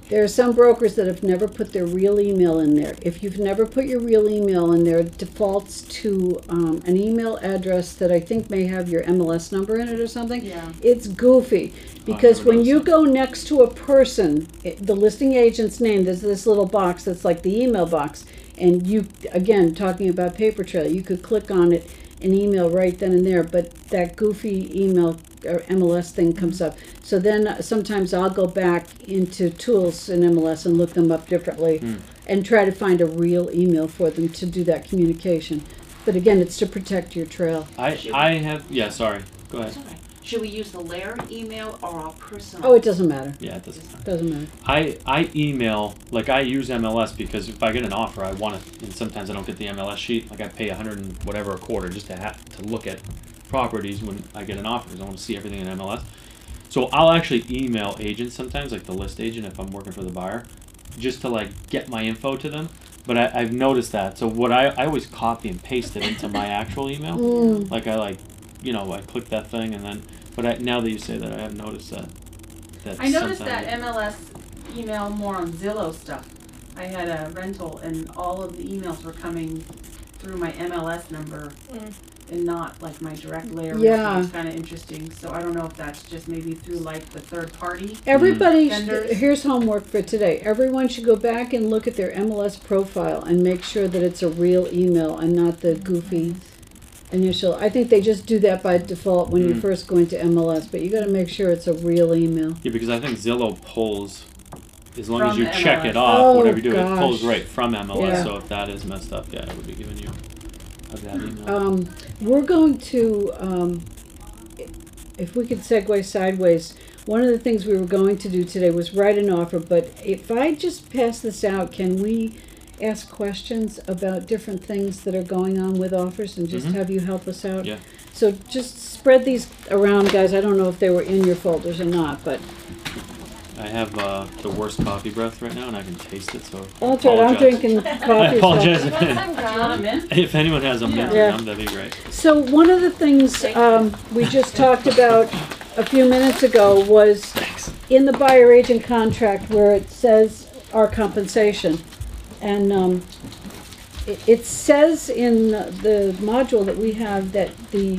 there are some brokers that have never put their real email in there. If you've never put your real email in there, it defaults to an email address that I think may have your MLS number in it or something. Yeah. It's goofy because never when you noticed that. go next to a person, the listing agent's name, there's this little box that's like the email box. And you, again, talking about paper trail, you could click on it and email right then and there, but that goofy email or MLS thing comes up. So then sometimes I'll go back into tools in MLS and look them up differently and try to find a real email for them to do that communication. But again, it's to protect your trail. Sorry. Go ahead. It's all right. Should we use the LAER email or our personal? Oh, it doesn't matter. Yeah, it doesn't. Doesn't matter. I email, like I use MLS because if I get an offer, I want to, and sometimes I don't get the MLS sheet, like I pay $100 and whatever a quarter just to look at properties when I get an offer because I want to see everything in MLS. So I'll actually email agents sometimes, like the list agent if I'm working for the buyer, just to like get my info to them. But I've noticed that. So what I always copy and paste it into my actual email. Like I click that thing and then, now that you say that, I have noticed that. I noticed sometimes that MLS email more on Zillow stuff. I had a rental and all of the emails were coming through my MLS number and not like my direct layer. Yeah. Which is kind of interesting. So I don't know if that's just maybe through like the third party. Everybody, Vendors. here's homework for today. Everyone should go back and look at their MLS profile and make sure that it's a real email and not the goofy initial. I think they just do that by default when you first go into MLS, but you got to make sure it's a real email. Yeah, because I think Zillow pulls, as long From as you check MLS. it off, Oh, whatever you do, gosh. it pulls right from MLS. Yeah. So if that is messed up, it would be giving you a bad email. We're going to, if we could segue sideways, one of the things we were going to do today was write an offer, but if I just pass this out, can we ask questions about different things that are going on with offers and just have you help us out? Yeah. So just spread these around, guys. I don't know if they were in your folders or not, but I have the worst coffee breath right now, and I can taste it. So that's right. I'm apologize. drinking I coffee. apologize. Do you want a mint? If anyone has a mint, Yeah. that'd be great. So one of the things we just talked about a few minutes ago was in the buyer agent contract where it says our compensation. And it says in the module that we have that the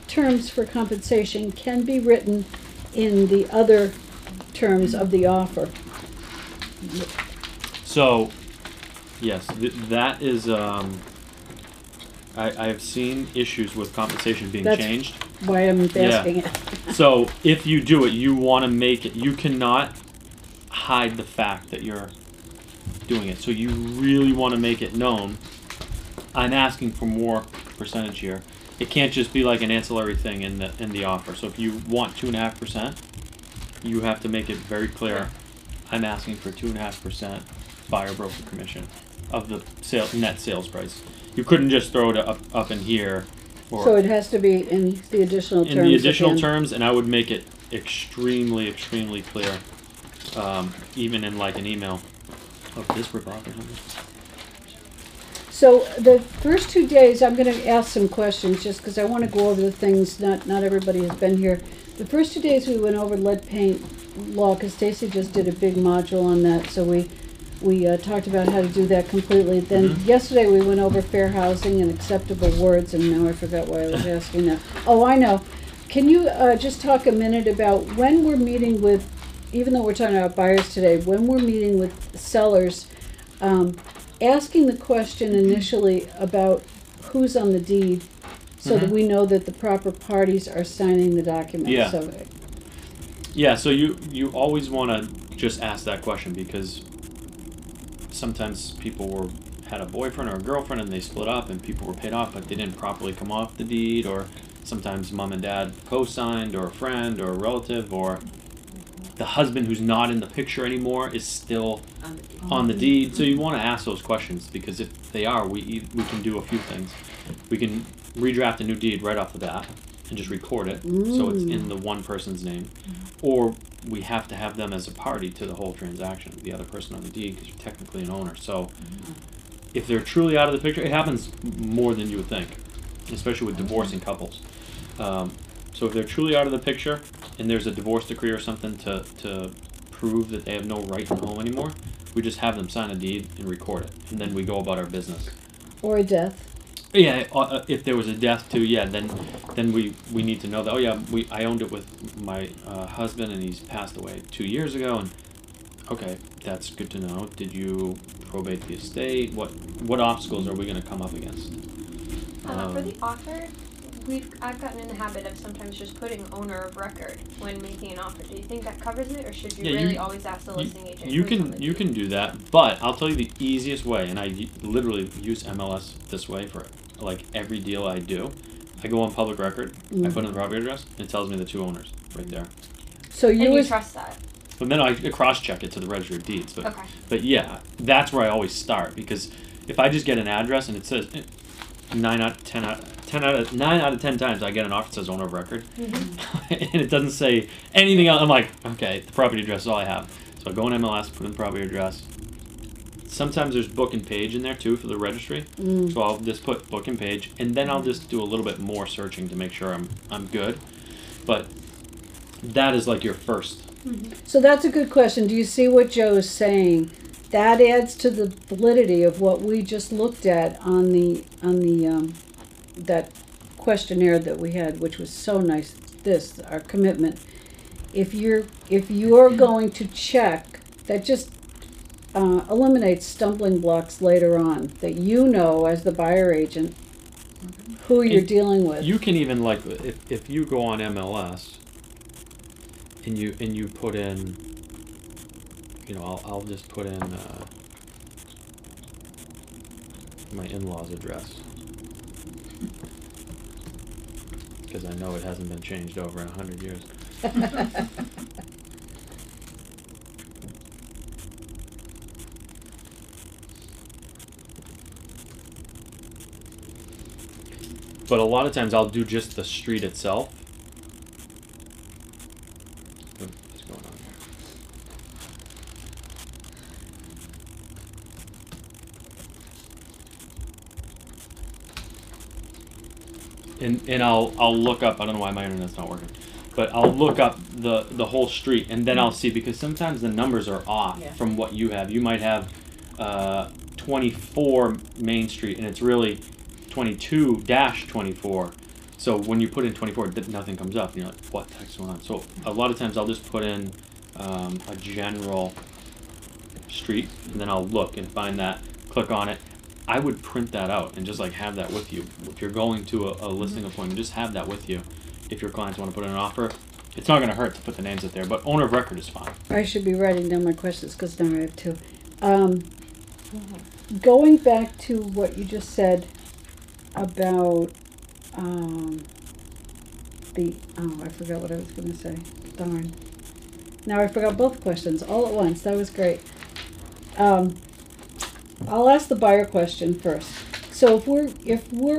terms for compensation can be written in the other terms of the offer. So, yes, that is. I have seen issues with compensation being That's- changed. Why I'm asking it. So if you do it, you want to make it. You cannot hide the fact that you're doing it. So you really want to make it known. I'm asking for more percentage here. It can't just be like an ancillary thing in the offer. So if you want 2.5%, you have to make it very clear. I'm asking for 2.5% buyer broker commission of the net sales price. You couldn't just throw it up in here. Or So it has to be in the additional terms. in the additional again. terms, and I would make it extremely, extremely clear, even in like an email. Oh, this rip off or something. So the first 2 days, I'm going to ask some questions just because I want to go over the things. Not everybody has been here. The first 2 days we went over lead paint law because Stacy just did a big module on that. So we we talked about how to do that completely. Then Mhm. yesterday we went over fair housing and acceptable words, and now I forgot why I was asking that. Oh, I know. Can you just talk a minute about when we're meeting with, even though we're talking about buyers today, when we're meeting with sellers, asking the question initially about who's on the deed, so that Mhm. we know that the proper parties are signing the document. Yeah. So, Yeah, so you always want to just ask that question, because sometimes people had a boyfriend or a girlfriend and they split up and people were paid off, but they didn't properly come off the deed, or sometimes mom and dad co-signed, or a friend or a relative, or the husband who's not in the picture anymore is still on the deed. So you want to ask those questions, because if they are, we can do a few things. We can redraft a new deed right off the bat and just record it so it's in the one person's name, or we have to have them as a party to the whole transaction, the other person on the deed, because you're technically an owner. So if they're truly out of the picture, it happens more than you would think, especially with divorcing couples. So if they're truly out of the picture and there's a divorce decree or something to prove that they have no right in the home anymore, we just have them sign a deed and record it, and then we go about our business. or a death. Yeah, if there was a death too, yeah, then we need to know that. Oh yeah, I owned it with my husband, and he's passed away 2 years ago, and okay, that's good to know. Did you probate the estate? What obstacles are we going to come up against? For the offer, I've gotten in the habit of sometimes just putting owner of record when making an offer. Do you think that covers it, or should you Yeah, really always ask the listing agent? You who's on the can deed? do that, but I'll tell you the easiest way, and I literally use MLS this way for like every deal I do. I go on public record, I put in the property address, and it tells me the two owners right there. So And you you was trust that? But then I cross-check it to the registry of deeds. But Okay. but yeah, that's where I always start, because if I just get an address and it says 9 out of 10 9 out of 10 times I get an offer that says owner of record, and it doesn't say anything else, I'm like, okay, the property address is all I have. So I go in MLS, put in the property address. Sometimes there's book and page in there too for the registry, so I'll just put book and page, and then I'll just do a little bit more searching to make sure I'm good. But that is like your first. So that's a good question. Do you see what Joe's saying? That adds to the validity of what we just looked at on the that questionnaire that we had, which was so nice. This, our commitment. If you're going to check, that just eliminates stumbling blocks later on, that you know as the buyer agent who you're dealing with. You can even, like, if you go on MLS and you put in, you know, I'll just put in my in-laws address, because I know it hasn't been changed over in 100 years. But a lot of times I'll do just the street itself. What's going on here? And I'll look up, I don't know why my internet's not working, but I'll look up the whole street, and then I'll see, because sometimes the numbers are off from what you have. You might have 24 Main Street, and it's really 22-24. So when you put in 24, nothing comes up, and you're like, what the heck's going on? So a lot of times I'll just put in a general street, and then I'll look and find that, click on it. I would print that out and just like have that with you. If you're going to a listing appointment, just have that with you. If your clients want to put in an offer, it's not going to hurt to put the names up there, but owner of record is fine. I should be writing down my questions, because now I have two. Going back to what you just said about I forgot what I was going to say. Darn. Now I forgot both questions all at once. That was great. I'll ask the buyer question first. So if we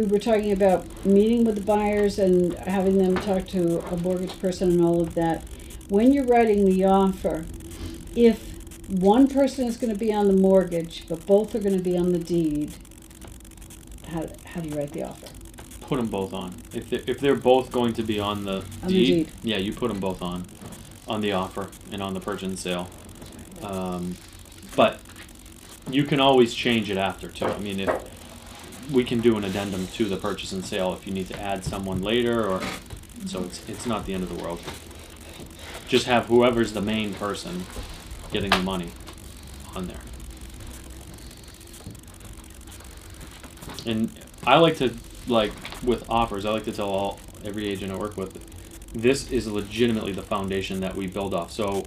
were talking about meeting with the buyers and having them talk to a mortgage person and all of that. When you're writing the offer, if one person is going to be on the mortgage, but both are going to be on the deed, how do you write the offer? Put them both on. If they're both going to be on the deed, deed. yeah, you put them both on the offer and on the purchase and sale. But you can always change it after too. I mean, if we can do an addendum to the purchase and sale if you need to add someone later, or so it's not the end of the world. Just have whoever's the main person getting the money on there. And I like to, like with offers, I like to tell every agent I work with, this is legitimately the foundation that we build off. So,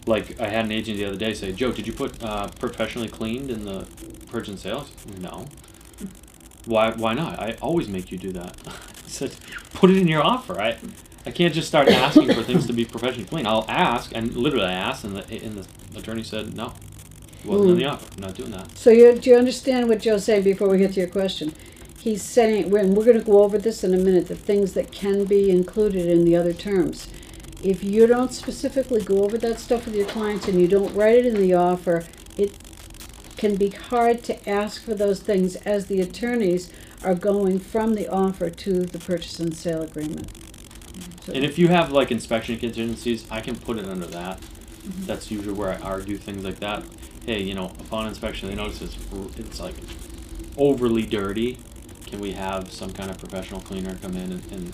like I had an agent the other day say, Joe, did you put professionally cleaned in the purchase and sales? No. Why not? I always make you do that. I said, put it in your offer. I can't just start asking for things to be professionally clean. I'll ask, and literally I asked, and the attorney said no. It wasn't in the offer. I'm not doing that. So do you understand what Joe's saying before we get to your question? He's saying, and we're going to go over this in a minute, the things that can be included in the other terms. If you don't specifically go over that stuff with your clients and you don't write it in the offer, it can be hard to ask for those things as the attorneys are going from the offer to the purchase and sale agreement. So, And if you have like inspection contingencies, I can put it under that. That's usually where I argue things like that. Hey, upon inspection, they notice it's like overly dirty. Can we have some kind of professional cleaner come in and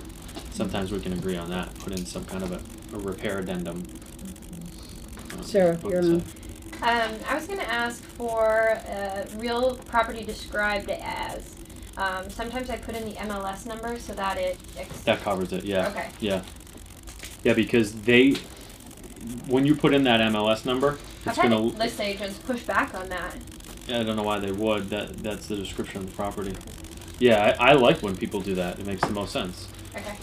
sometimes we can agree on that. Put in some kind of a repair addendum. Sarah, you're on. I was going to ask for real property described as. Sometimes I put in the MLS number so that it... That covers it, yeah. Okay. Yeah. Yeah, because when you put in that MLS number, I've it's had going to... list agents push back on that. Yeah, I don't know why they would. That's the description of the property. Yeah, I like when people do that. It makes the most sense. Okay.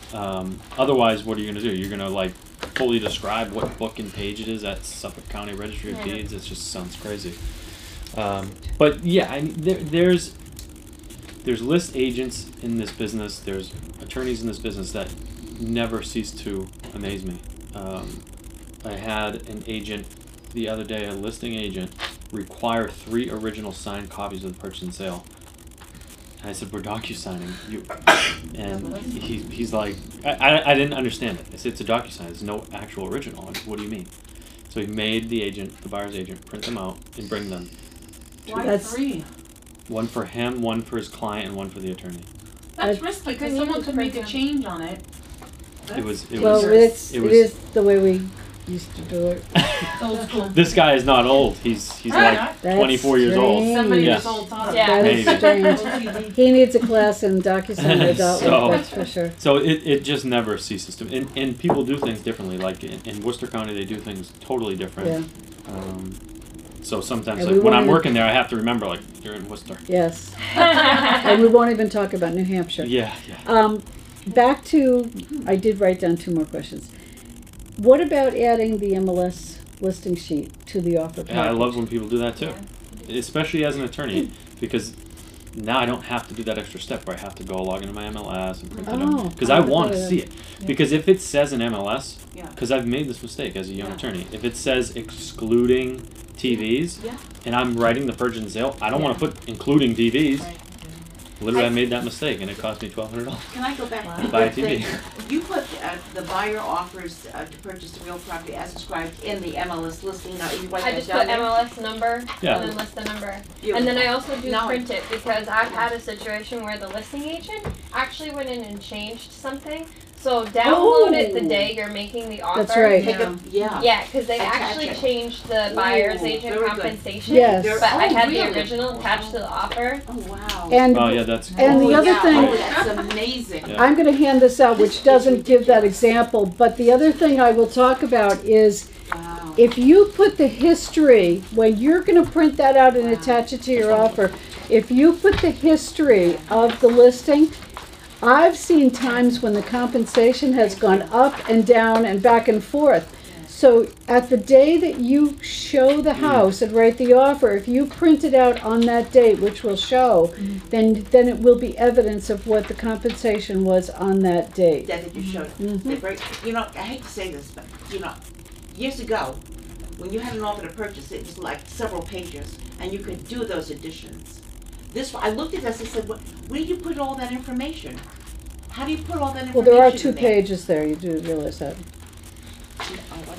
Otherwise, what are you going to do? You're going to like fully describe what book and page it is at Suffolk County Registry of Deeds. It just sounds crazy. But yeah, I mean, there's list agents in this business. There's attorneys in this business that never cease to amaze me. I had an agent the other day, a listing agent, require 3 original signed copies of the purchase and sale. And I said, we're docu-signing you. And he's like, I didn't understand it. I said, it's a docu-sign. There's no actual original. What do you mean? So he made the buyer's agent, print them out and bring them. Why 3? One for him, one for his client, and one for the attorney. That's risky because someone could make a change on it. It was it is the way we used to do it. Old school. This guy is not old. He's like 24 years old. Somebody Yeah. was old taught him. Yeah. That is Maybe. strange. He needs a class in DocuSign So- that's for sure. So it just never ceases to. And people do things differently. Like in Worcester County, they do things totally different. Yeah. So sometimes, And like, we when I'm won't working there, I have to remember, like, you're in Worcester. Yes. And we won't even talk about New Hampshire. Yeah, yeah. Back to, I did write down 2 more questions. What about adding the MLS listing sheet to the offer package? Yeah, I love when people do that too, especially as an attorney, because now I don't have to do that extra step where I have to go log into my MLS and print it Oh, out. Because I want to yeah. see it. Because if it says an MLS, Yeah. because I've made this mistake as a young Yeah. attorney, if it says excluding TVs, Yeah. and I'm writing the purchase and sale, I don't want to put including TVs. Right. Literally, I made that mistake, and it cost me $1,200. Can I go back Wow. to Buy a the TV. thing? You put the buyer offers to purchase the real property as described in the MLS listing. Now, you write I that just down put there? MLS number Yeah. and then list the number. And Beautiful. then I also do Now- print it because I've had a situation where the listing agent actually went in and changed something. So download it the day you're making the offer. That's right. Take a, yeah. Yeah, because they Attach actually it. changed the buyer's Ooh, agent very good. compensation. Yes. There- But I oh, had really? the original attached to the offer. Oh, wow. And Oh, yeah, that's And the Oh, other yeah. thing- Oh, that's amazing. Yeah. I'm going to hand this out, This which is doesn't give that ridiculous. example, but the other thing I will talk about is Wow. if you put the history, when you're going to print that out and attach it to your offer, if you put the history of the listing, I've seen times when the compensation has gone up and down and back and forth. So at the day that you show the house and write the offer, if you print it out on that date, which will show, then it will be evidence of what the compensation was on that date. That you showed. They're very, I hate to say this, but, years ago, when you had an offer to purchase, it was like several pages, and you could do those additions. I looked at this and said, where do you put all that information? How do you put all that information Well, there are in 2 there? pages there, you do realize that.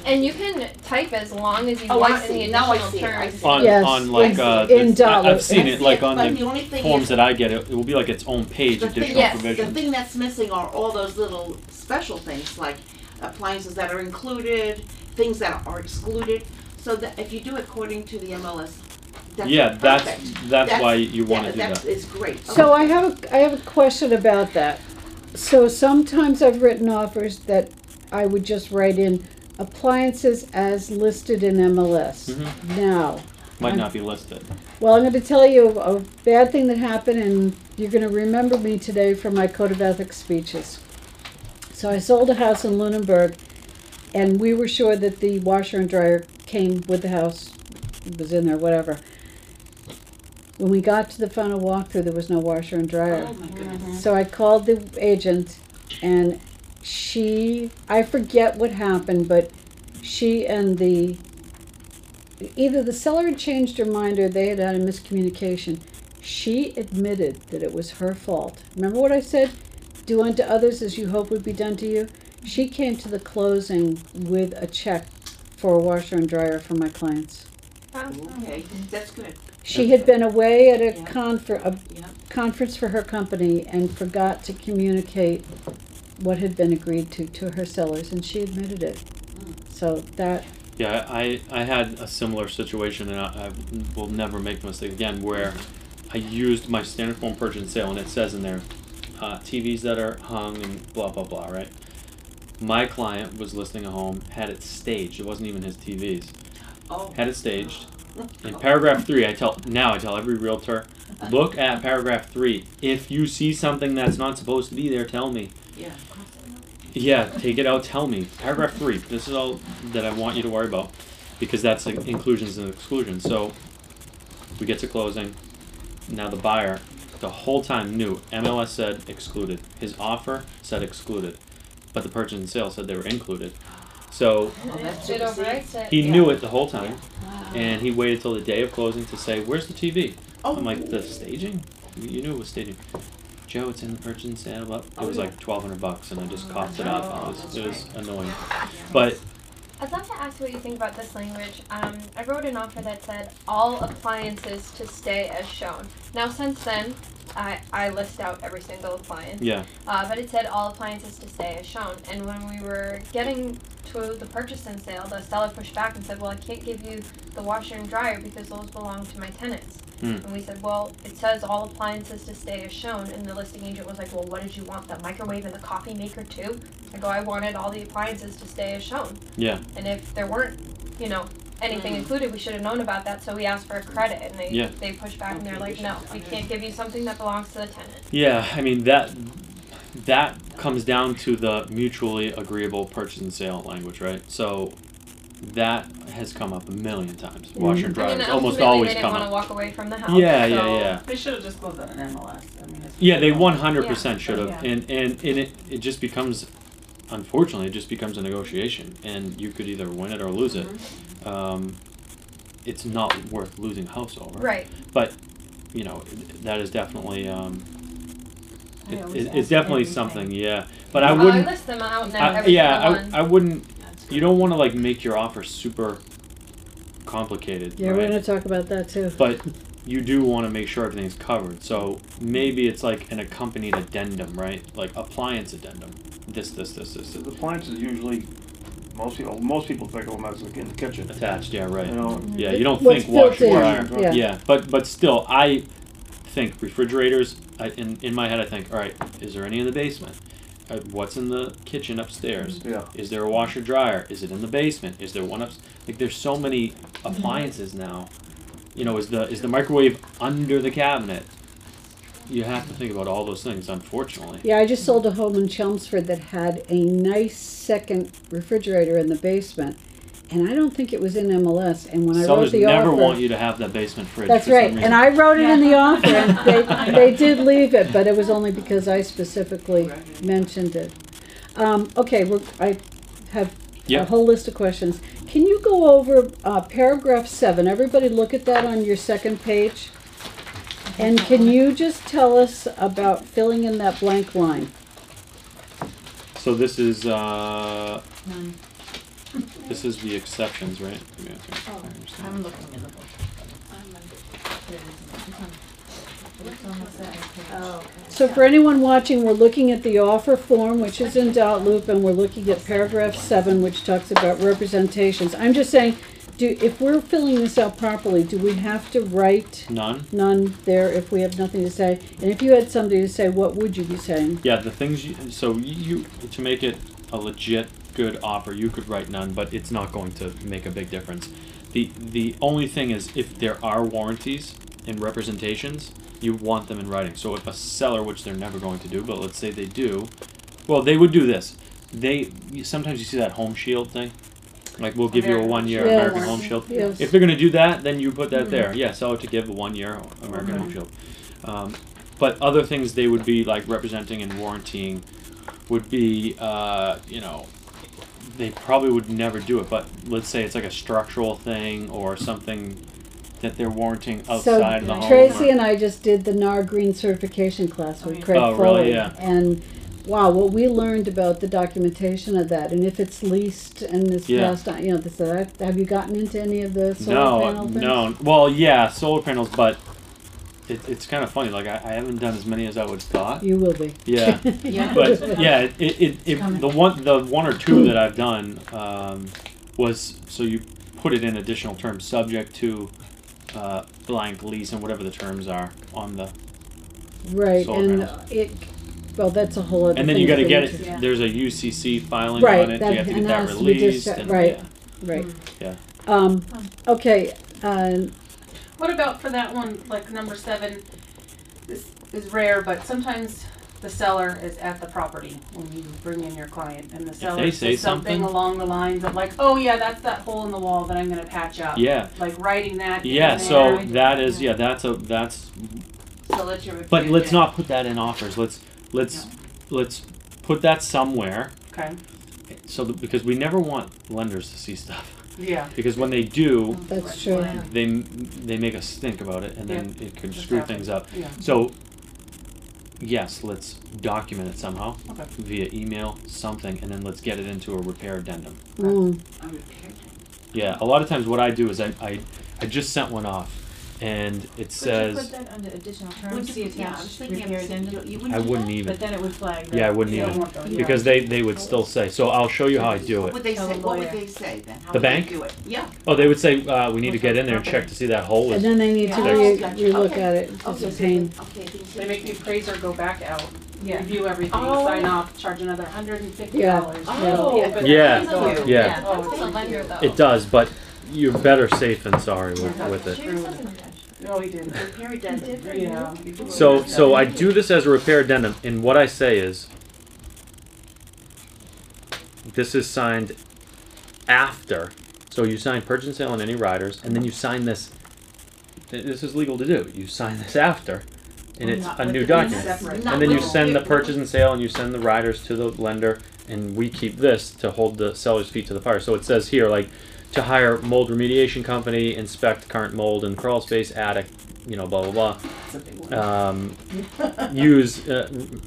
And you can type as long as you Oh, I want in see. the Now I additional see it. I terms. see. On Yes, on like in the, I've dollars. seen it like on But the the only thing forms is, that I get. It will be like its own page, the thing, additional Yes. the provisions. thing that's missing are all those little special things, like appliances that are included, things that are excluded. So that if you do it according to the MLS, that's Yeah, perfect. that's why you want to do That that. is great. So I have a question about that. So sometimes I've written offers that I would just write in appliances as listed in MLS. Mhm. Now, Might not be listed. well, I'm going to tell you a bad thing that happened, and you're going to remember me today for my code of ethics speeches. So I sold a house in Lunenburg, and we were sure that the washer and dryer came with the house. It was in there, whatever. When we got to the final walkthrough, there was no washer and dryer. Oh my goodness. So I called the agent, and I forget what happened, but she and either the seller had changed her mind or they had had a miscommunication. She admitted that it was her fault. Remember what I said? Do unto others as you hope would be done to you. She came to the closing with a check for a washer and dryer for my clients. Okay, that's good. She had been away at a Yeah. Yeah. conference for her company and forgot to communicate what had been agreed to her sellers, and she admitted it. So that, Yeah, I had a similar situation, and I will never make the mistake again, where I used my standard form purchase and sale, and it says in there, TVs that are hung and blah, blah, blah, right? My client was listing a home, had it staged. It wasn't even his TVs. Oh. Had it staged. In paragraph 3, I tell every realtor, look at paragraph 3. If you see something that's not supposed to be there, tell me. Yeah. Yeah, take it out, tell me. Paragraph 3, this is all that I want you to worry about, because that's like inclusions and exclusions. So we get to closing. Now the buyer, the whole time knew MLS said excluded. His offer said excluded, but the purchase and sale said they were included. So that's It super overwrites it. he Yeah. knew it the whole time, and he waited till the day of closing to say, "Where's the TV?" Oh. I'm like, "The staging? You knew it was staging." Joe, it's in the purchase and sale. It was like $1,200, and I just coughed it up. It was annoying, but I'd love to ask what you think about this language. I wrote an offer that said all appliances to stay as shown. Now since then, I list out every single appliance. yeah, But it said all appliances to stay as shown. And when we were getting to the purchase and sale, the seller pushed back and said, well, I can't give you the washer and dryer because those belong to my tenants. And we said, well, it says all appliances to stay as shown. And the listing agent was like, well, what did you want? The microwave and the coffee maker too? I go, I wanted all the appliances to stay as shown. yeah, And if there weren't, anything included, we should have known about that. So we asked for a credit, and they pushed back, and they're like, no, we can't give you something that belongs to the tenant. yeah. I mean that comes down to the mutually agreeable purchase and sale language, right? So that has come up a million times. Washer and dryer I mean, almost ultimately, always they didn't come want to up. walk away from the house. Yeah, so yeah, yeah. They should have just closed on an MLS. I mean, it's Yeah, they 100% should have, Yeah. and it just becomes, unfortunately, it just becomes a negotiation, and you could either win it or lose it. It's not worth losing a house over. Right. But that is definitely it's ask definitely everything. something. Yeah, but I I wouldn't. list them out now. Every single one. I wouldn't. You don't want to like make your offer super complicated. yeah, right? we're going to talk about that too. But you do want to make sure everything's covered. So maybe it's like an accompanied addendum, right? Like appliance addendum. This. The appliances usually, most people think of them as like in the kitchen. Attached, yeah, right. You know, Yeah, you don't What's think washer built dryer. in, yeah. Yeah, but still, I think refrigerators. In my head, I think, all right, is there any in the basement? What's in the kitchen upstairs? Yeah. Is there a washer dryer? Is it in the basement? Is there one up? Like, there's so many appliances now. Is the microwave under the cabinet? You have to think about all those things, unfortunately. Yeah, I just sold a home in Chelmsford that had a nice second refrigerator in the basement, and I don't think it was in MLS. And when I wrote Sellers the never offer, want you to have that basement fridge. that's for some right. reason. And I wrote it in the offer, and they did leave it, but it was only because I specifically mentioned it. Okay, I have a Yep. whole list of questions. Can you go over paragraph 7? Everybody look at that on your second page. And can you just tell us about filling in that blank line? So this is This is the exceptions, right? Yeah, Oh, I'm looking in the book. Oh, okay. So for anyone watching, we're looking at the offer form, which is in Outlook, and we're looking at paragraph 7, which talks about representations. I'm just saying, if we're filling this out properly, do we have to write none there if we have nothing to say? And if you had something to say, what would you be saying? Yeah, the things you to make it a legit good offer, you could write none, but it's not going to make a big difference. The only thing is if there are warranties and representations, you want them in writing. So if a seller, which they're never going to do, but let's say they do, well, they would do this. Sometimes you see that home shield thing, like we'll give you a 1-year Yes. American home shield. Yes. If they're going to do that, then you put that there. Yeah, seller to give a 1-year American home shield. But other things they would be like representing and warranting would be, they probably would never do it. But let's say it's like a structural thing or something that they're warranting outside of the home. Tracy and I just did the NAR Green certification class with Craig Foley. Really? Yeah. And wow, what we learned about the documentation of that, and if it's leased and it's passed on, have you gotten into any of the solar panel things? No. Well, yeah, solar panels, but it's kind of funny. Like I haven't done as many as I would have thought. You will be. Yeah. Yeah. But yeah, the one or two that I've done was so you put it in additional terms subject to blank lease and whatever the terms are on the solar panels. Well, that's a whole other. And then thing you got to to get get it. into. Yeah. There's a UCC filing Right, on it. You have to and get that has to be released. right. Yeah. Okay. What about for that one, like number 7? This is rare, but sometimes the seller is at the property when you bring in your client, and the seller they say says something along the lines of like, "Oh yeah, that's that hole in the wall that I'm going to patch up." Yeah. Like writing that. Yeah. in So there. that is that's. So let your But let's repair not put that in offers. Let's put that somewhere. Okay. So because we never want lenders to see stuff. Yeah. Because when they do, That's true. they make us think about it, and then it could screw things up. Yeah. So yes, let's document it somehow Okay. via email, something, and then let's get it into a repair addendum. Mm. a repair. Yeah, a lot of times what I do is I just sent one off, and it Could you says put that under additional Would terms, see you, yeah, I was attached thinking repair of addendum? you wouldn't I do wouldn't that? even. But then it would flag that. Yeah, I wouldn't you don't even want those. because they would still say. So I'll show you how I do What it. would they Tell say? the What would lawyer. they say then? How The would they bank? do it? Yeah. Oh, they would say we need to get in there and check to see that hole And is. then they need to Oh, gotcha. relook Okay. at it. It's Okay. a pain. Okay. They make the appraiser go back out, Yeah. review everything, Oh. sign off, charge another $150. Yeah. Oh. Yeah. Yeah. But- Yeah. Oh, That's a lender though. It does, but you're better safe than sorry with it. James doesn't attach. No, he didn't. Repair addendum. Yeah. So I do this as a repair addendum, and what I say is, this is signed after. So you sign purchase and sale on any riders, and then you sign this. This is legal to do. You sign this after, and it's a new document. Separate. And then you send the purchase and sale, and you send the riders to the lender, and we keep this to hold the seller's feet to the fire. So it says here, like, to hire mold remediation company, inspect current mold and crawl space, attic, blah blah blah.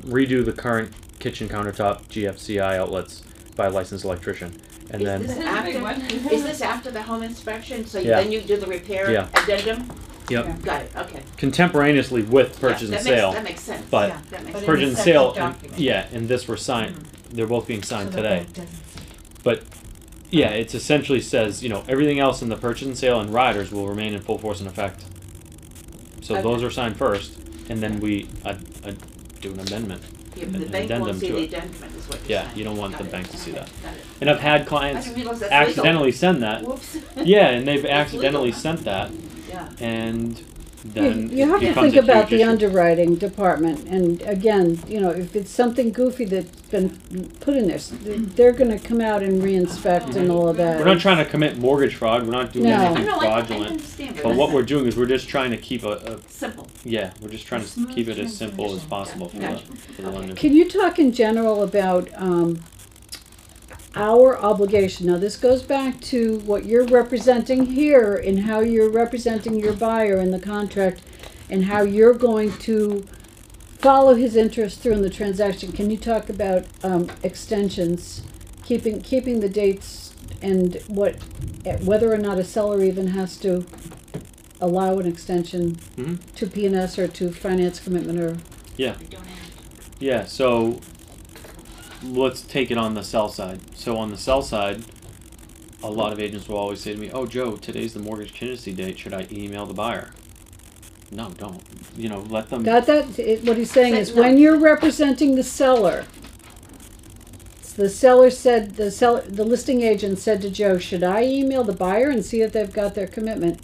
Redo the current kitchen countertop GFCI outlets by a licensed electrician, and then Is this after the home inspection? So Yeah. then you do the repair Yeah. addendum? yep, Got it. Okay. contemporaneously with Yeah, purchase and that sale. That makes sense. but Yeah, that makes But sense. purchase in and a sale, separate document. and this were signed. They're both being signed So today. that doesn't- But yeah, it essentially says, everything else in the purchase and sale and riders will remain in full force and effect. So Okay. those are signed first, and then we do an amendment. Yeah, an the bank addendum won't see to the it. addendum is what you're Yeah, saying. you don't want Got the it. bank to see Okay, that. got it. And I've had I clients didn't realize that's legal. accidentally send that. Whoops. Yeah, and they've It's accidentally legal. sent that, Yeah. and then You it have to becomes think a about huge the issue. underwriting department, and again, if it's something goofy that's been put in there, they're gonna come out and re-inspect and all of that. We're not trying to commit mortgage fraud. We're not doing No. anything No, I fraudulent. understand. But what we're doing is we're just trying to keep Simple. we're just trying to Smooth keep it as simple as transition. possible for Gotcha. the lender. Can you talk in general about our obligation? Now, this goes back to what you're representing here and how you're representing your buyer in the contract and how you're going to follow his interest through in the transaction. Can you talk about extensions, keeping the dates and whether or not a seller even has to allow an extension Mm-hmm. to P&S or to finance commitment or. Yeah. They don't have to. Yeah, so let's take it on the sell side. So on the sell side, a lot of agents will always say to me, "Oh, Joe, today's the mortgage contingency date. Should I email the buyer?" No, don't. Let them. What he's saying Say is no. when you're representing the seller, the seller said, the listing agent said to Joe, should I email the buyer and see if they've got their commitment?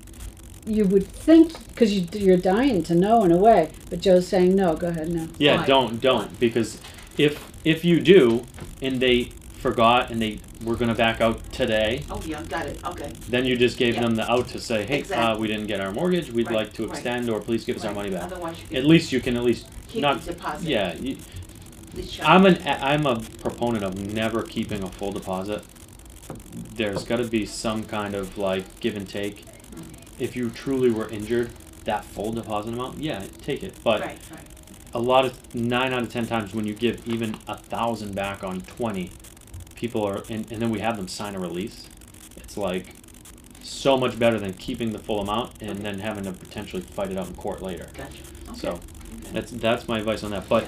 You would think, because you're dying to know in a way, but Joe's saying no, go ahead, no. Yeah, Why? don't, because if you do and they forgot and they were going to back out today, Oh, yeah, got it, okay. then you just gave Yeah. them the out to say, hey, Exactly. we didn't get our mortgage. We'd Right, like to right. extend, or please give us our Right. money back. Otherwise you At can least you can keep not. the deposit. Yeah, At least show. I'm a proponent of never keeping a full deposit. There's got to be some kind of like give and take. If you truly were injured, that full deposit amount, yeah, take it. But Right, right. a lot of 9 out of 10 times when you give even 1,000 back on 20, people are and then we have them sign a release. It's like so much better than keeping the full amount and then having to potentially fight it out in court later. Gotcha. Okay. So Okay. that's my advice on that. But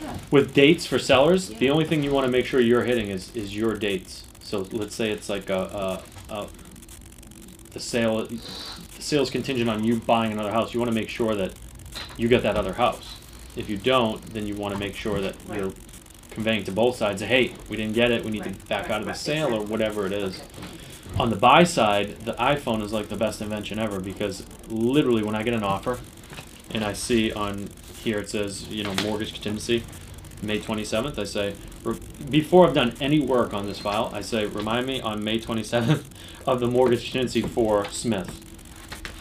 Yeah. with dates for sellers, the Yeah. only thing you want to make sure you're hitting is your dates. So let's say it's like the sale's contingent on you buying another house. You want to make sure that you get that other house. If you don't, then you want to make sure that Right. you're conveying to both sides, hey, we didn't get it, we need to Right, back right, out of the right, sale or exactly. whatever it is. Okay. On the buy side, the iPhone is like the best invention ever, because literally when I get an offer and I see on here it says, mortgage contingency, May 27th, I say, before I've done any work on this file, I say, remind me on May 27th of the mortgage contingency for Smith.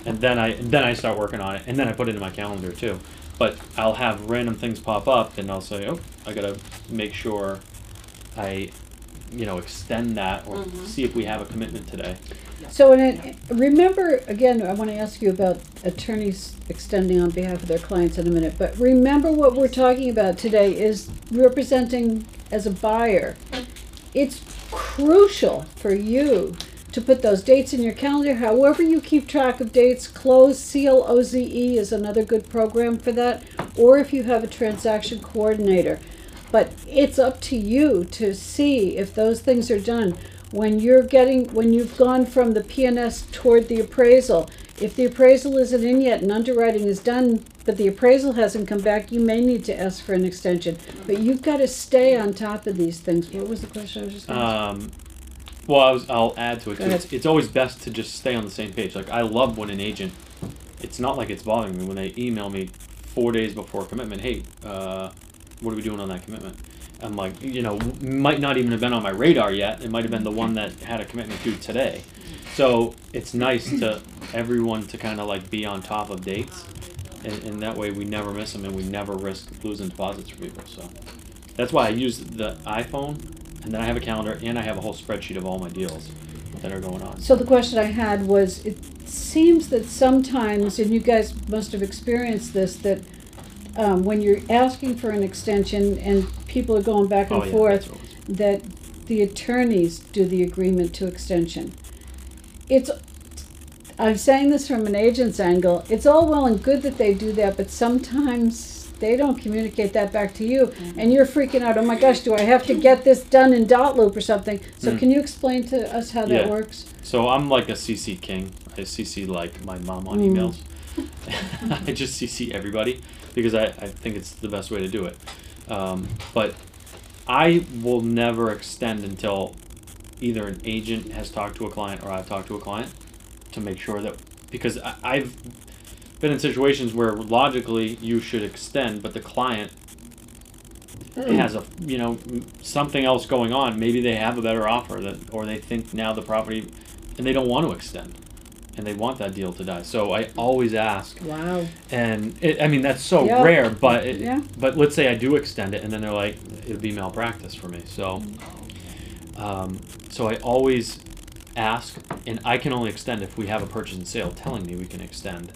And then I start working on it, and then I put it in my calendar too. But I'll have random things pop up, and I'll say, oh, I gotta make sure I, extend that or Mhm. see if we have a commitment today. So remember, again, I want to ask you about attorneys extending on behalf of their clients in a minute, but remember what we're talking about today is representing as a buyer. It's crucial for you to put those dates in your calendar. However you keep track of dates, CLOZE is another good program for that, or if you have a transaction coordinator. But it's up to you to see if those things are done. When you've gone from the P&S toward the appraisal, if the appraisal isn't in yet and underwriting is done, but the appraisal hasn't come back, you may need to ask for an extension. But you've got to stay on top of these things. What was the question I was just going to ask? Well, I'll add to it Go too. ahead. It's always best to just stay on the same page. Like, I love when an agent, it's not like it's bothering me when they email me 4 days before commitment, hey, what are we doing on that commitment? I'm like, might not even have been on my radar yet. It might have been the one that had a commitment due today. So it's nice to everyone to kind of like be on top of dates, and that way we never miss them and we never risk losing deposits for people. So that's why I use the iPhone, and then I have a calendar and I have a whole spreadsheet of all my deals that are going on. So the question I had was, it seems that sometimes, and you guys must have experienced this, that when you're asking for an extension and people are going back and Oh, yeah, forth, that's always- that the attorneys do the agreement to extension. I'm saying this from an agent's angle, it's all well and good that they do that, but sometimes they don't communicate that back to you, and you're freaking out, oh my gosh, do I have to get this done in dot loop or something? So can you explain to us how that Yeah. works? So I'm like a CC king. I CC like my mom on emails. I just CC everybody because I think it's the best way to do it. But I will never extend until either an agent has talked to a client or I've talked to a client to make sure that, because I've been in situations where logically you should extend, but the client has something else going on. Maybe they have a better offer or they think now the property, and they don't want to extend, and they want that deal to die. So I always ask, Wow. and that's so Yeah. rare. But Yeah. but let's say I do extend it, and then they're like, it'd be malpractice for me. So so I always ask, and I can only extend if we have a purchase and sale telling me we can extend.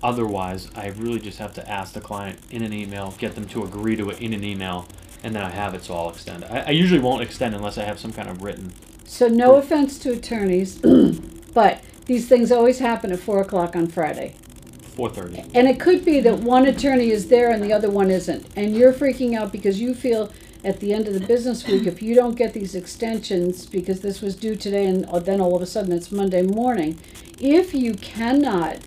Otherwise, I really just have to ask the client in an email, get them to agree to it in an email, and then I have it, so I'll extend. I usually won't extend unless I have some kind of written So no offense to attorneys, but these things always happen at 4 o'clock on Friday. 4:30. And it could be that one attorney is there and the other one isn't. And you're freaking out because you feel at the end of the business week, if you don't get these extensions, because this was due today and then all of a sudden it's Monday morning, if you cannot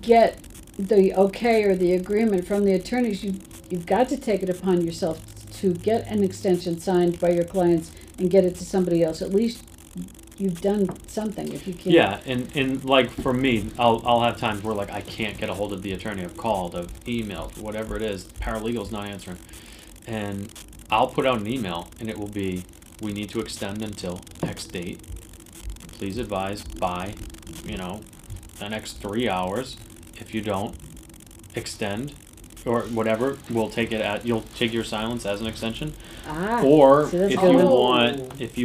get the okay or the agreement from the attorneys, you've got to take it upon yourself to get an extension signed by your clients and get it to somebody else. At least you've done something if you can't. Yeah, and like for me, I'll have times where like I can't get a hold of the attorney. I've called, I've emailed, whatever it is. Paralegal's not answering, and I'll put out an email, and it will be, we need to extend until X date. Please advise by, the next 3 hours. If you don't extend, or whatever, you'll take your silence as an extension. Or so that's if good.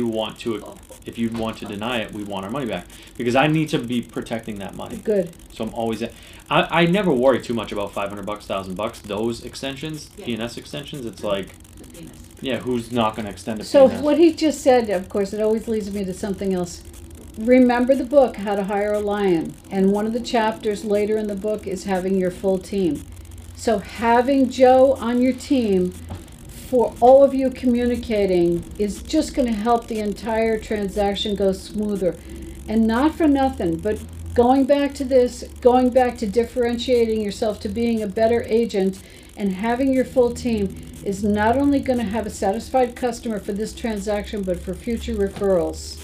you want to deny it, we want our money back, because I need to be protecting that money. Good. So I'm always I never worry too much about $500, $1,000. Those extensions, PNS extensions, it's like, yeah, who's not going to extend a So PNS? what he just said, of course, it always leads me to something else. Remember the book, How to Hire a Lion. And one of the chapters later in the book is having your full team. So having Joe on your team for all of you communicating is just going to help the entire transaction go smoother. And not for nothing, but going back to differentiating yourself to being a better agent and having your full team is not only going to have a satisfied customer for this transaction, but for future referrals.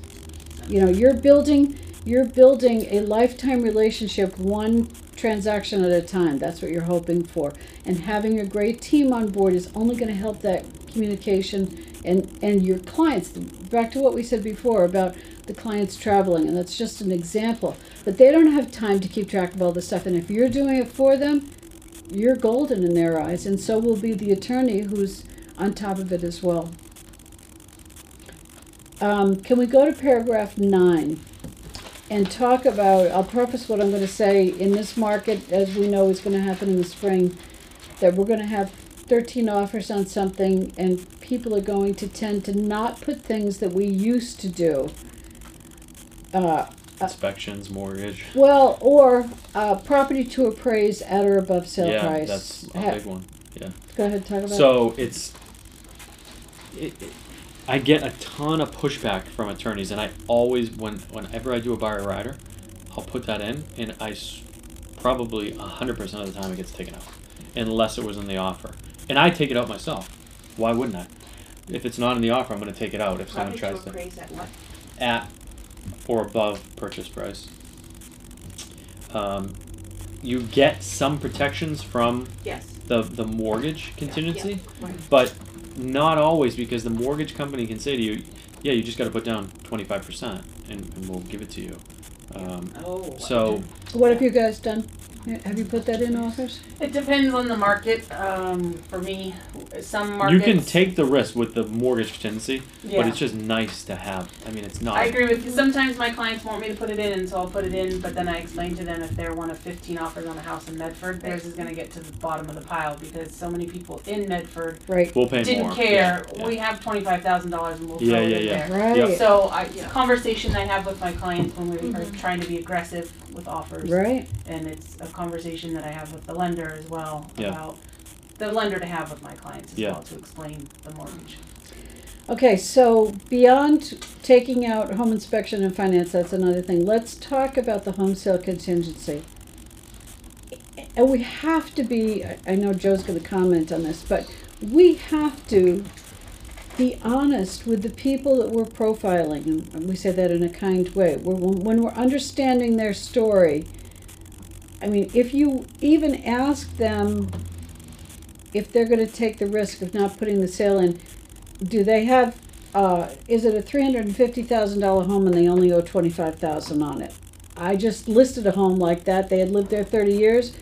You're building a lifetime relationship, one transaction at a time. That's what you're hoping for. And having a great team on board is only going to help that communication and your clients. Back to what we said before about the clients traveling, and that's just an example. But they don't have time to keep track of all this stuff. And if you're doing it for them, you're golden in their eyes, and so will be the attorney who's on top of it as well. Can we go to paragraph 9 and talk about, I'll preface what I'm going to say, in this market, as we know is going to happen in the spring, that we're going to have 13 offers on something, and people are going to tend to not put things that we used to do. Inspections, mortgage. Well, or property to appraise at or above sale price. Yeah, that's a big one. Yeah. Go ahead, talk about it. So I get a ton of pushback from attorneys, and I always, whenever I do a buyer rider, I'll put that in, and probably 100% of the time it gets taken out, unless it was in the offer. And I take it out myself. Why wouldn't I? If it's not in the offer, I'm going to take it out if someone tries to. Appraise at what? At or above purchase price. You get some protections from the mortgage contingency, but not always, because the mortgage company can say to you, yeah, you just got to put down 25% and we'll give it to you. So what have you guys done? Have you put that in offers? It depends on the market. For me, some markets. you can take the risk with the mortgage contingency, but it's just nice to have. I mean, it's not. I agree with you. Sometimes my clients want me to put it in, and so I'll put it in, but then I explain to them if they're one of 15 offers on a house in Medford, theirs is going to get to the bottom of the pile, because so many people in Medford We'll pay didn't more. care. Yeah. We have $25,000 and we'll throw it in there. Right. Yep. So it's a conversation I have with my clients when we are trying to be aggressive with offers. Right. And it's a conversation that I have with the lender as well, about the lender to have with my clients as well, to explain the mortgage. Okay, so beyond taking out home inspection and finance, that's another thing. Let's talk about the home sale contingency. And we have to be, I know Joe's going to comment on this, but we have to be honest with the people that we're profiling, and we say that in a kind way. When we're understanding their story, I mean, if you even ask them if they're going to take the risk of not putting the sale in, do they have, is it a $350,000 home and they only owe $25,000 on it? I just listed a home like that. They had lived there 30 years.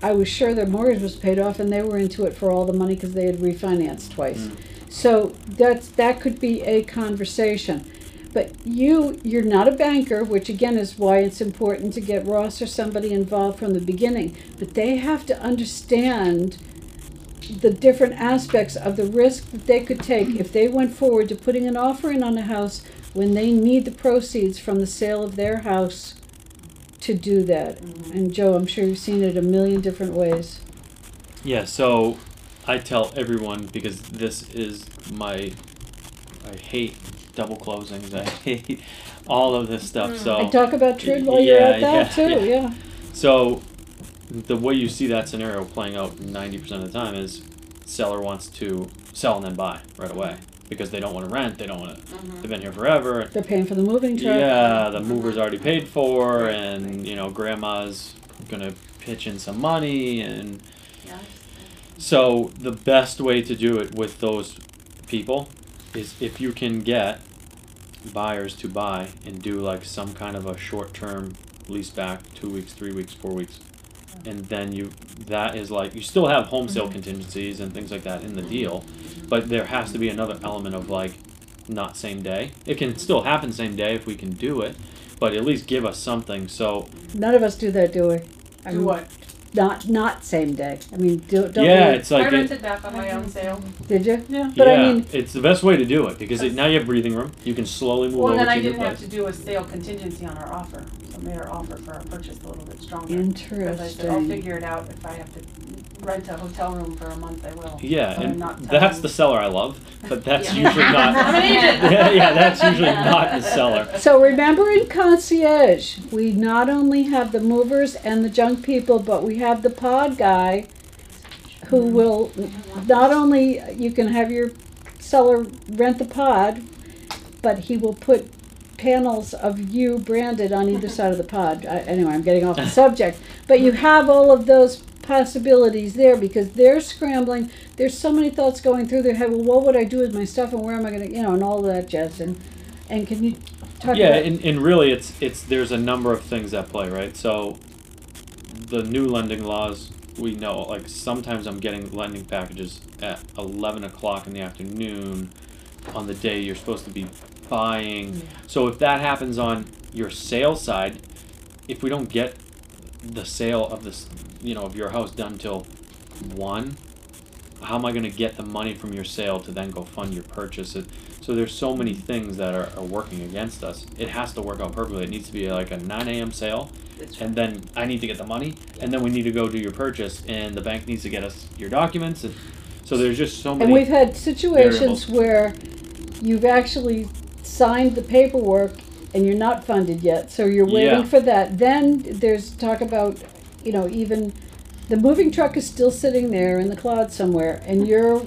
I was sure their mortgage was paid off and they were into it for all the money because they had refinanced twice. So that could be a conversation. But you're not a banker, which again is why it's important to get Ross or somebody involved from the beginning. But they have to understand the different aspects of the risk that they could take if they went forward to putting an offer in on a house when they need the proceeds from the sale of their house to do that. And Joe, I'm sure you've seen it a million different ways. Yeah, so I tell everyone, because this is I hate double closings. I hate all of this stuff. So I talk about TRID while you're at that too, yeah. So the way you see that scenario playing out 90% of the time is seller wants to sell and then buy right away because they don't want to rent. They don't want to. They've been here forever. They're paying for the moving truck. Yeah, the mover's already paid for, and you know grandma's gonna pitch in some money, and so the best way to do it with those people is if you can get buyers to buy and do like some kind of a short-term lease back, 2 weeks, 3 weeks, 4 weeks, and then that is like you still have home sale contingencies and things like that in the deal, but there has to be another element of like not same day. It can still happen same day if we can do it, but at least give us something. So none of us do that, do we? I Do mean, what? Not same day. I mean, don't yeah, we? it's like I rented back on my own sale. Did you? Yeah. But yeah, I mean, it's the best way to do it because now you have breathing room. You can slowly move Well, over then I to your didn't have place. to do a sale contingency on our offer, so it made our offer for our purchase a little bit stronger. Because I said, I'll interesting. figure it out. If I have to rent a hotel room for a month, I will. Yeah, But I'm and not that's telling- the seller I love, but that's Yeah. usually not. I'm an agent. yeah, that's usually not the seller. So remember in concierge, we not only have the movers and the junk people, but we have the pod guy who will not only, you can have your seller rent the pod, but he will put panels of you branded on either side of the pod. Anyway, I'm getting off the subject. But you have all of those possibilities there because they're scrambling. There's so many thoughts going through their head. Well, what would I do with my stuff and where am I going to, and all that jazz. And can you talk Yeah, about... and really it's there's a number of things at play, right? So the new lending laws, we know, like sometimes I'm getting lending packages at 11 o'clock in the afternoon on the day you're supposed to be buying. So if that happens on your sales side, if we don't get the sale of this, of your house done till 1, how am I going to get the money from your sale to then go fund your purchase? So there's so many things that are working against us. It has to work out perfectly. It needs to be like a 9 a.m. sale, and then I need to get the money, and then we need to go do your purchase, and the bank needs to get us your documents. And so there's just so many. And we've had situations variables. where you've actually signed the paperwork and you're not funded yet, so you're waiting Yeah. for that. Then there's talk about, even the moving truck is still sitting there in the cloud somewhere, and you're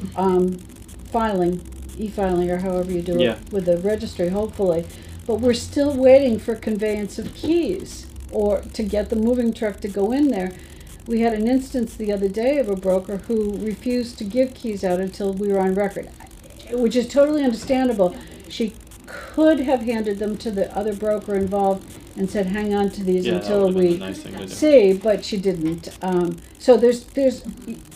e-filing or however you do Yeah. it with the registry, hopefully. But we're still waiting for conveyance of keys or to get the moving truck to go in there. We had an instance the other day of a broker who refused to give keys out until we were on record, which is totally understandable. She could have handed them to the other broker involved and said, hang on to these Yeah, that until would've been we the nice thing to do. see, but she didn't. So there's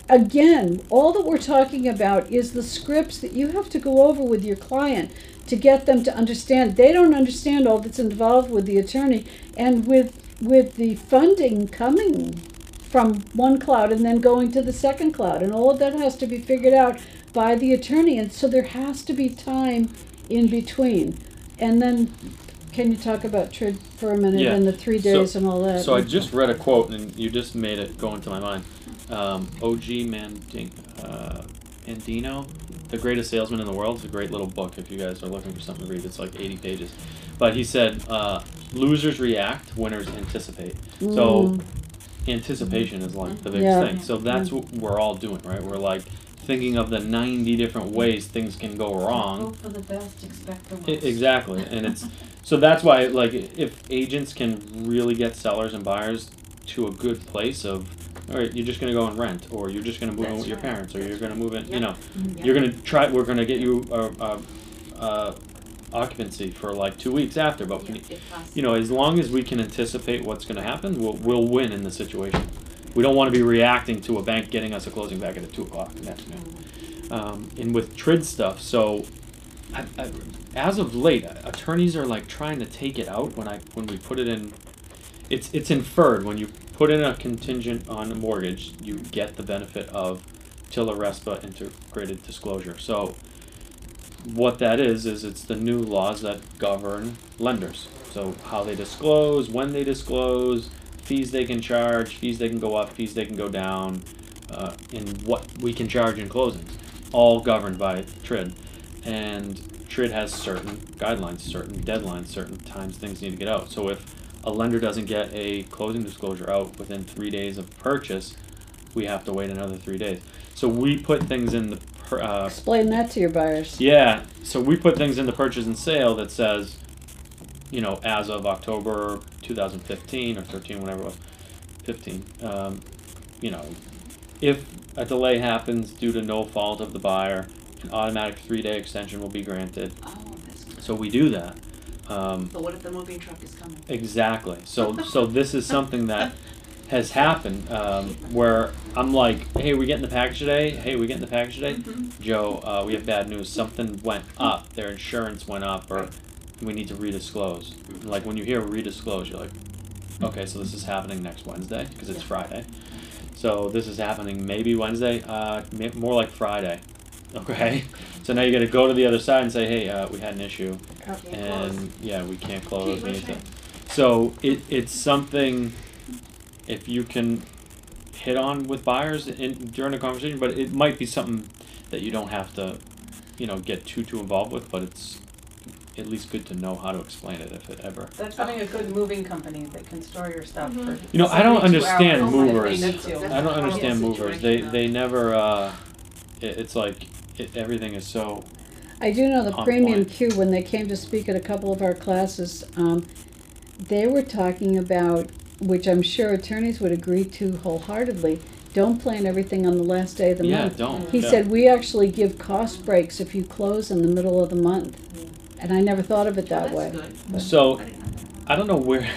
again, all that we're talking about is the scripts that you have to go over with your client to get them to understand. They don't understand all that's involved with the attorney and with the funding coming from one cloud and then going to the second cloud, and all of that has to be figured out by the attorney, and so there has to be time in between. And then, can you talk about TRID for a minute Yeah. and the 3 days and all that? So I just read a quote, and you just made it go into my mind. O.G. Mandino, The Greatest Salesman in the World. It's a great little book if you guys are looking for something to read. It's like 80 pages. But he said, losers react, winners anticipate. So anticipation is like the biggest Yeah. thing. So that's what we're all doing, right? We're like thinking of the 90 different ways things can go wrong. Hope for the best, expect the worst. Exactly, and it's so that's why, like, if agents can really get sellers and buyers to a good place of, all right, you're just gonna go and rent, or you're just gonna move in That's with your right. parents, or you're gonna move in, Yep. you're gonna try. We're gonna get you occupancy for like 2 weeks after, but as long as we can anticipate what's gonna happen, we'll win in the situation. We don't want to be reacting to a bank getting us a closing back at 2 o'clock in the afternoon. And with TRID stuff, so as of late, attorneys are like trying to take it out when we put it in. It's inferred when you put in a contingent on a mortgage, you get the benefit of TILA RESPA integrated disclosure. So what that is it's the new laws that govern lenders. So how they disclose, when they disclose, fees they can charge, fees they can go up, fees they can go down, and what we can charge in closings, all governed by TRID. And TRID has certain guidelines, certain deadlines, certain times things need to get out. So if a lender doesn't get a closing disclosure out within 3 days of purchase, we have to wait another 3 days. So we put things in the Explain that to your buyers. yeah, so we put things in the purchase and sale that says, you know, as of October 2015 or 13, whatever it was, 15, you know, if a delay happens due to no fault of the buyer, an automatic 3-day extension will be granted. Oh, that's good. So we do that. But what if the moving truck is coming? Exactly. So this is something that has happened where I'm like, hey, we getting the package today? Hey, we getting the package today? Mm-hmm. Joe, we have bad news. Something went up. Their insurance went up, or we need to redisclose. Like when you hear redisclose, you're like, okay, so this is happening next Wednesday because it's Friday. So this is happening maybe Wednesday, more like Friday. Okay, so now you got to go to the other side and say, hey, we had an issue, and yeah, we can't close. We need to. So it's something. If you can hit on with buyers during a conversation, but it might be something that you don't have to, you know, get too involved with, but it's at least good to know how to explain it if it ever. That's having a good moving company that can store your stuff for. You know, I don't 72 understand hours movers. if they need to. I don't understand Horrible movers. situation, They never. It's like everything is so. I do know the On premium point. queue, when they came to speak at a couple of our classes, they were talking about, which I'm sure attorneys would agree to wholeheartedly, don't plan everything on the last day of the Yeah, month. don't. He yeah. said, we actually give cost breaks if you close in the middle of the month. And I never thought of it that way. That's good. So I didn't know that. I don't know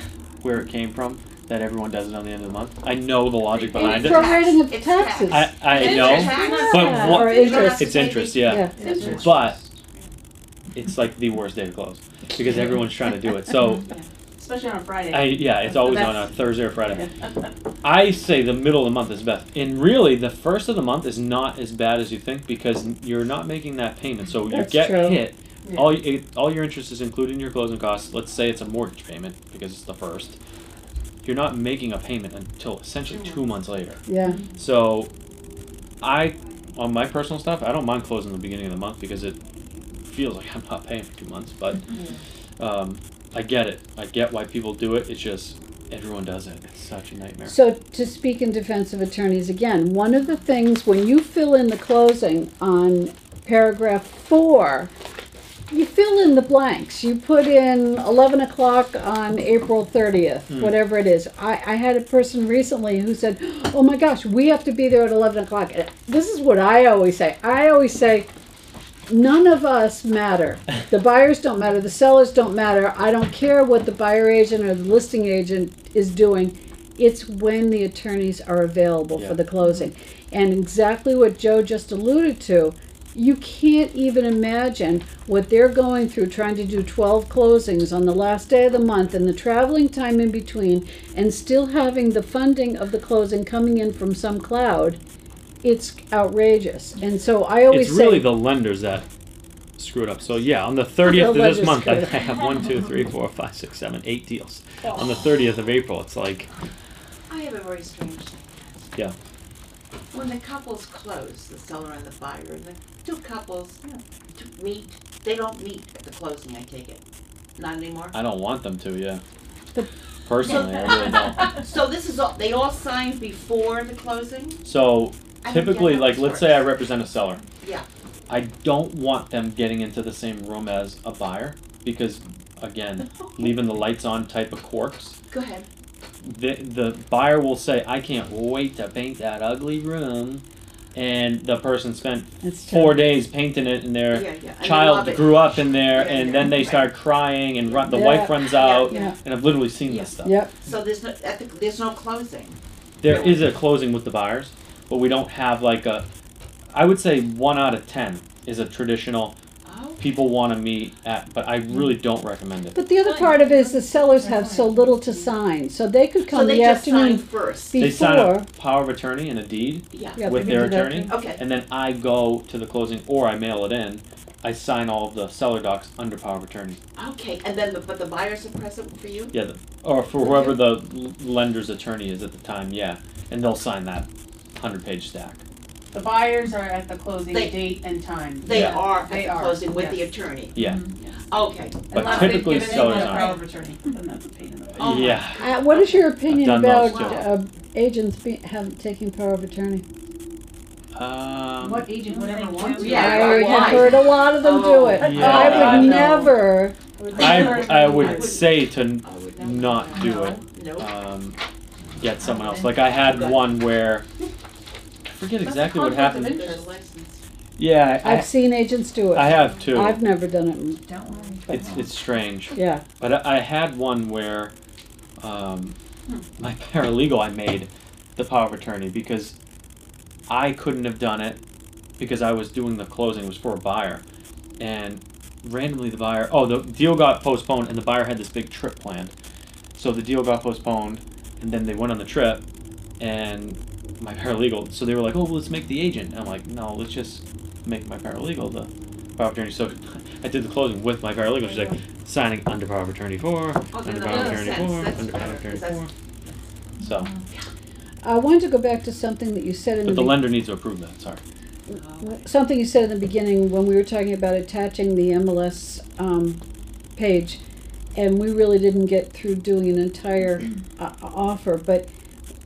where it came from that everyone does it on the end of the month. I know the logic behind it. Prorating of It's taxes. tax. I know, Tax. but Yeah, what, or interest. it's interest, yeah. Yeah. But it's like the worst day to close because everyone's trying to do it. So Especially on a Friday. it's always on a Thursday or Friday. I say the middle of the month is best, and really the first of the month is not as bad as you think because you're not making that payment. So you That's get true. hit. Yeah. All your interest is included in your closing costs. Let's say it's a mortgage payment because it's the first. You're not making a payment until essentially 2 months later. Yeah. So, on my personal stuff, I don't mind closing the beginning of the month because it feels like I'm not paying for 2 months. But I get it. I get why people do it. It's just everyone does it. It's such a nightmare. So to speak in defense of attorneys again, one of the things when you fill in the closing on paragraph 4, you fill in the blanks. You put in 11 o'clock on April 30th, whatever it is. I had a person recently who said, oh my gosh, we have to be there at 11 o'clock. And this is what I always say. I always say, none of us matter. The buyers don't matter. The sellers don't matter. I don't care what the buyer agent or the listing agent is doing. It's when the attorneys are available for the closing. And exactly what Joe just alluded to, you can't even imagine what they're going through trying to do 12 closings on the last day of the month and the traveling time in between and still having the funding of the closing coming in from some cloud. It's outrageous. And so I always It's say, really the lenders that screw it up. So yeah, on the 30th of this lenders month, I screwed it up. have 1, 2, 3, 4, 5, 6, 7, 8 deals. On the 30th of April, it's like, I have a very strange thing. yeah. When the couples close, the seller and the buyer, and the two couples meet, they don't meet at the closing, I take it. Not anymore? I don't want them to, yeah. But- Personally, I really don't. So this is all, they all signed before the closing? So I don't get typically, how like, this let's say I works. represent a seller. Yeah. I don't want them getting into the same room as a buyer because, again, leaving the lights on type of quirks. Go ahead. The buyer will say, I can't wait to paint that ugly room. And the person spent That's 4 true. days painting it, and their Yeah, yeah. And they love child it. grew up in there, Yeah, and yeah, then they right. start crying, and the Yeah. wife runs out. Yeah. And I've literally seen Yeah. this stuff. Yep. So there's no closing. There is a closing with the buyers, but we don't have like a. I would say 1 out of 10 is a traditional. Oh. People want to meet at, but I really don't recommend it. But the other part of it is the sellers have so little to sign, so they could So come they the just afternoon signed first. They sign before. a power of attorney and a deed Yeah. Yeah, with they their can do that attorney, too. Okay. and then I go to the closing or I mail it in, I sign all of the seller docs under power of attorney. Okay, and then but the buyers are present for you? Yeah, or for whoever the lender's attorney is at the time, yeah. And they'll sign that 100-page stack. The buyers are at the closing They- date and time. They Yeah. are at They the are, closing with yes. the attorney? Yeah. Okay. But Unless they've typically given sellers anyone a power aren't. of attorney, then that's a pain in the butt. Oh my Yeah. What is your opinion I've done about those too. agents taking power of attorney? What agent would ever want to? Yeah, I why? have heard a lot of them do Oh, it. yeah. I would No. never. I would say to I would never. not do it. Nope. Get someone else. Like I had one where I forget That's a exactly what conflict of happened. interest. License. Yeah, I've seen agents do it. I have too. I've never done it. Don't worry. It's strange. Yeah. But I had one where my paralegal, I made the power of attorney because I couldn't have done it because I was doing the closing. It was for a buyer. And randomly the buyer, the deal got postponed and the buyer had this big trip planned. So the deal got postponed and then they went on the trip and my paralegal, so they were like, oh, well, let's make the agent. And I'm like, no, let's just make my paralegal the power of attorney. So I did the closing with my paralegal. She's like, signing under power of attorney for, Okay, under that power of makes attorney sense. for, That's under power of better, attorney 'cause for. So, I wanted to go back to something that you said in but the the lender needs to approve that, sorry. something you said in the beginning when we were talking about attaching the MLS page, and we really didn't get through doing an entire offer. But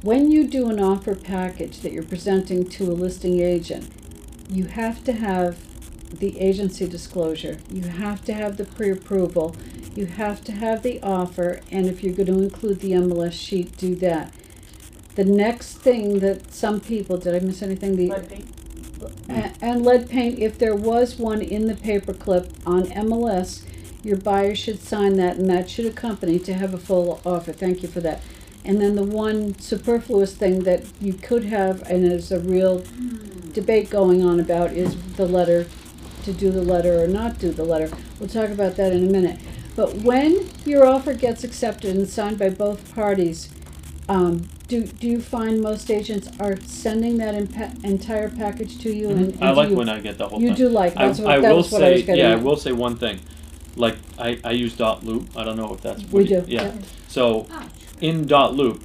when you do an offer package that you're presenting to a listing agent, you have to have the agency disclosure. You have to have the pre-approval. You have to have the offer, and if you're going to include the MLS sheet, do that. The next thing that some people, did I miss anything? Lead paint. And lead paint, if there was one in the paperclip on MLS, your buyer should sign that, and that should accompany to have a full offer. Thank you for that. And then the one superfluous thing that you could have, and there's a real debate going on about, is the letter, to do the letter or not do the letter. We'll talk about that in a minute. But when your offer gets accepted and signed by both parties, do you find most agents are sending that entire package to you? And I do like you, when I get the whole you thing. do like, that's I that will was what I was say, getting yeah, I at. will say one thing. Like, I use dot loop. I don't know if that's We what you- do, Yeah. yeah. So, in dot loop,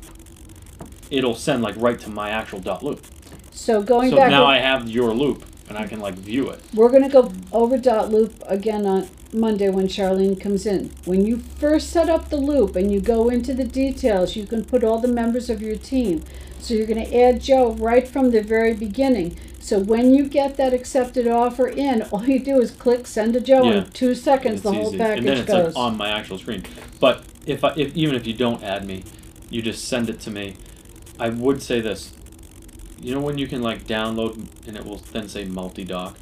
it'll send like right to my actual dot loop. So going So back, now I have your loop and I can like view it. we're gonna go over dot loop again on Monday when Charlene comes in. When you first set up the loop and you go into the details, you can put all the members of your team. So you're gonna add Joe right from the very beginning. So when you get that accepted offer in, all you do is click send to Joe. Yeah. In 2 seconds, It's the whole easy. package And then it's goes. like on my actual screen. But if even if you don't add me, you just send it to me. I would say this. You know when you can like download and it will then say multi-doc?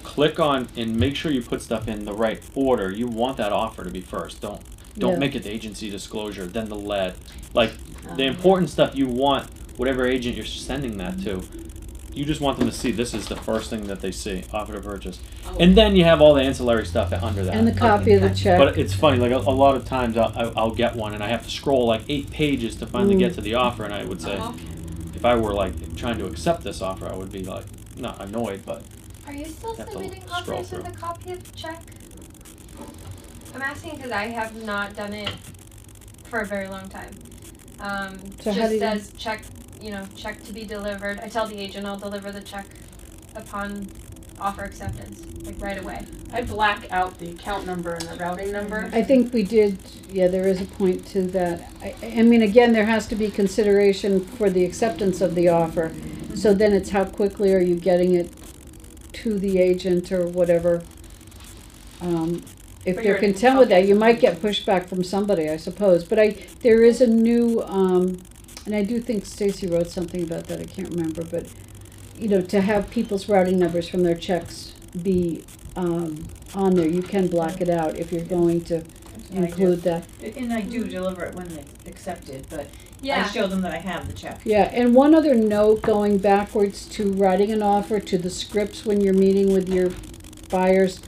Click on and make sure you put stuff in the right order. You want that offer to be first. Don't Yeah. make it the agency disclosure, then the lead. Like the important stuff you want whatever agent you're sending that to. You just want them to see this is the first thing that they see, offer to purchase. And then you have all the ancillary stuff under that. And the copy of the check. But it's funny, like a lot of times I'll get one and I have to scroll like 8 pages to finally get to the offer, and I would say, if I were like trying to accept this offer, I would be like, not annoyed, but Are you still Have to submitting scroll offers with through. a copy of the check? I'm asking because I have not done it for a very long time. So how Just do you- says check, check to be delivered. I tell the agent I'll deliver the check upon offer acceptance, like right away. I black out the account number and the routing number. I think we did, yeah, there is a point to that. I mean, again, there has to be consideration for the acceptance of the offer. So then it's how quickly are you getting it to the agent or whatever. If But they're you're content with that, you okay. might get pushback from somebody, I suppose. But there is a new, and I do think Stacy wrote something about that, I can't remember, but, to have people's routing numbers from their checks be on there, you can block it out if you're going to include that. And I do deliver it when they accept it, but I Yeah. show them that I have the check. Yeah, and one other note going backwards to writing an offer, to the scripts when you're meeting with your buyers,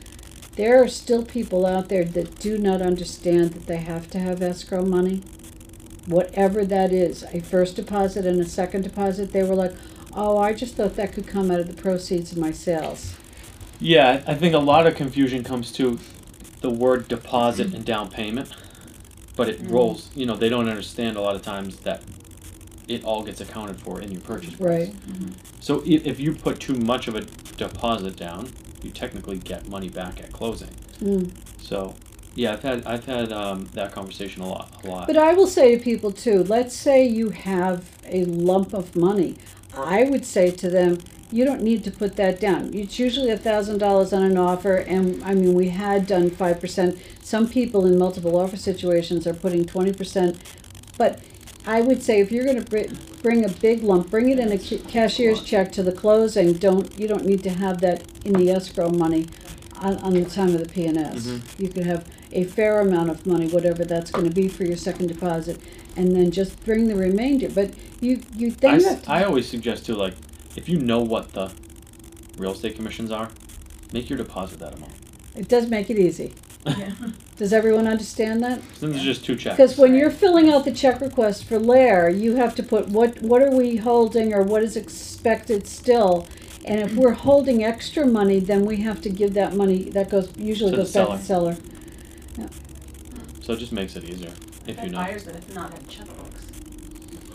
there are still people out there that do not understand that they have to have escrow money. Whatever that is, a first deposit and a second deposit, they were like, oh, I just thought that could come out of the proceeds of my sales. Yeah, I think a lot of confusion comes to the word deposit and down payment, but it rolls. You know, they don't understand a lot of times that it all gets accounted for in your purchase price. Right. So if you put too much of a deposit down, you technically get money back at closing. So, yeah, I've had that conversation a lot. But I will say to people too, let's say you have a lump of money. I would say to them, you don't need to put that down. It's usually $1,000 on an offer, and I mean, we had done 5%. Some people in multiple offer situations are putting 20%. But I would say if you're going to bring a big lump, bring it in a cashier's check to the closing. You don't need to have that in the escrow money on the time of the P&S. You could have a fair amount of money, whatever that's going to be for your second deposit, and then just bring the remainder. But you have to. I always suggest too, like, if you know what the real estate commissions are, make your deposit that amount. It does make it easy. Yeah. Does everyone understand that? Then there's just 2 checks. Because when you're filling out the check request for LAER, you have to put what are we holding or what is expected still. And if we're holding extra money, then we have to give that money, that usually To the goes back to the seller. So it just makes it easier if you know. Buyers that have not had checkbooks.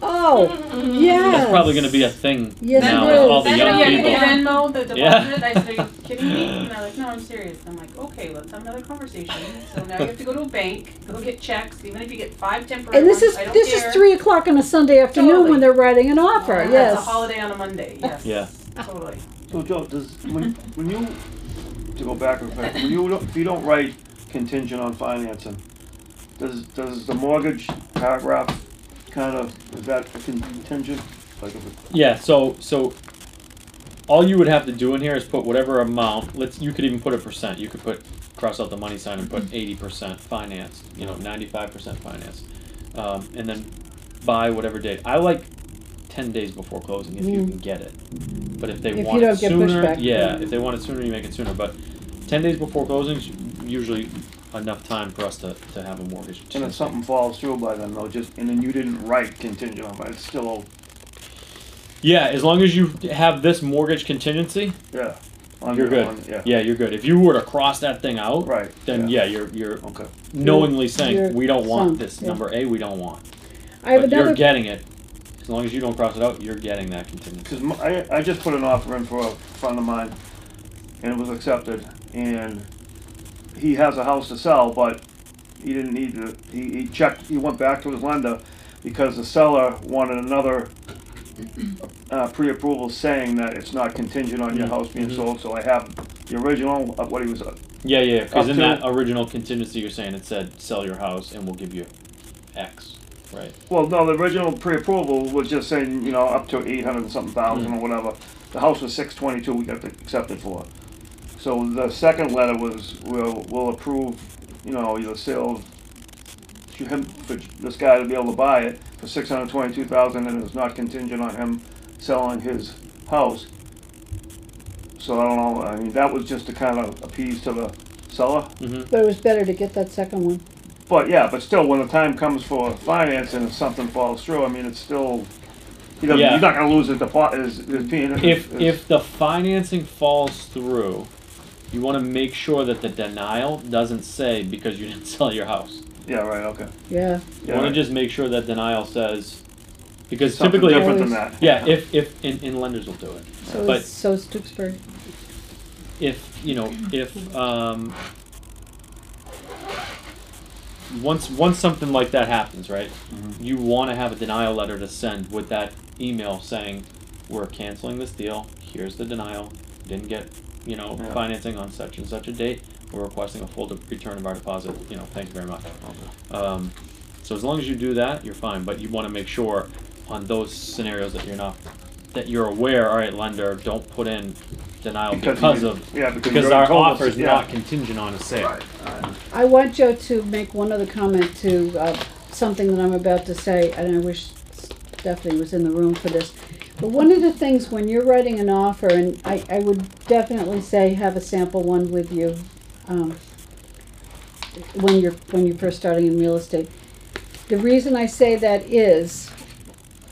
Oh, yes. That's probably going to be a thing Yes, now it with is. all the Then young you people. Venmo the deposit. Yeah. I said, are you kidding me? And they're like, no, I'm serious. I'm like, okay, let's have another conversation. So now you have to go to a bank, go get checks, even if you get 5 temporary And this ones, is I don't this care. is 3:00 on a Sunday afternoon Totally. when they're writing an offer. And Yes. That's a holiday on a Monday. Yes. Yeah. Totally. So Joe, when you, to go back a bit, if you don't write contingent on financing, does the mortgage paragraph kind of, is that a contingent? Like if it, Yeah, so all you would have to do in here is put whatever amount. You could even put a percent. You could cross out the money sign and put 80% financed. 95% financed, and then by whatever date. I like 10 days before closing if you can get it. But if they If want you it don't get sooner, pushback. yeah. If they want it sooner, you make it sooner. But 10 days before closing is usually enough time for us to have a mortgage. and if something falls through by then though, and then you didn't write contingent on it, it's still, Yeah, as long as you have this mortgage contingency, yeah. you're good. Yeah, you're good. If you were to cross that thing out, Right. then yeah, you're Okay. knowingly saying You're we don't want sunk, this yeah. number A, we don't want. I have But you're another. getting it. As long as you don't cross it out, you're getting that contingency. Because I just put an offer in for a friend of mine, and it was accepted, and he has a house to sell, but he didn't need to, he went back to his lender because the seller wanted another pre-approval saying that it's not contingent on your house being sold, so I have the original of what he was, Yeah, because Up in to- that original contingency, you're saying it said sell your house and we'll give you X, right? well, no, the original pre-approval was just saying, up to 800 and something thousand or whatever. The house was 622, we got accepted for. So the second letter was, we'll approve, the sale to him, for this guy to be able to buy it for 622,000, and it's not contingent on him selling his house. So I don't know, I mean, that was just to kind of appease to the seller. But it was better to get that second one. But still, when the time comes for financing, if something falls through, I mean, it's still, Yeah. he's not gonna lose his deposit, his P&S. If the financing falls through, you want to make sure that the denial doesn't say because you didn't sell your house. Yeah, right, okay. Yeah. You want to just make sure that denial says, because Something typically, different than that. yeah, if in lenders will do it. So But- is, so is Tewksbury. If once something like that happens, right? You want to have a denial letter to send with that email saying we're canceling this deal. Here's the denial. Didn't get financing on such and such a date. We're requesting a full return of our deposit. Thank you very much. So as long as you do that, you're fine. But you want to make sure on those scenarios that you're aware. All right, lender, don't put in denial because you our already told us, offer is yeah. not contingent on a sale. Right. I want Joe to make one other comment to something that I'm about to say, and I wish Stephanie was in the room for this. But one of the things when you're writing an offer, and I would definitely say have a sample one with you when you're first starting in real estate. The reason I say that is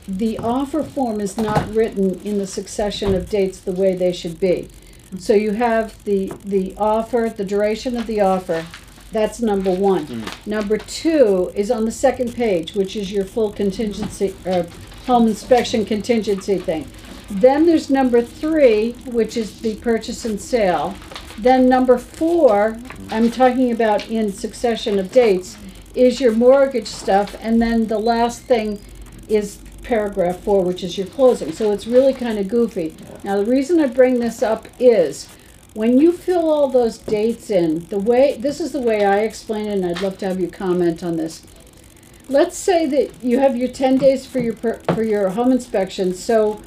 the offer form is not written in the succession of dates the way they should be. So you have the offer, the duration of the offer. That's number one. Number two is on the second page, which is your full contingency, home inspection contingency thing. Then there's number three, which is the purchase and sale. Then number four, I'm talking about in succession of dates, is your mortgage stuff. And then the last thing is paragraph 4, which is your closing. So it's really kind of goofy. Now the reason I bring this up is when you fill all those dates in, this is the way I explain it, and I'd love to have you comment on this. Let's say that you have your 10 days for your home inspection, so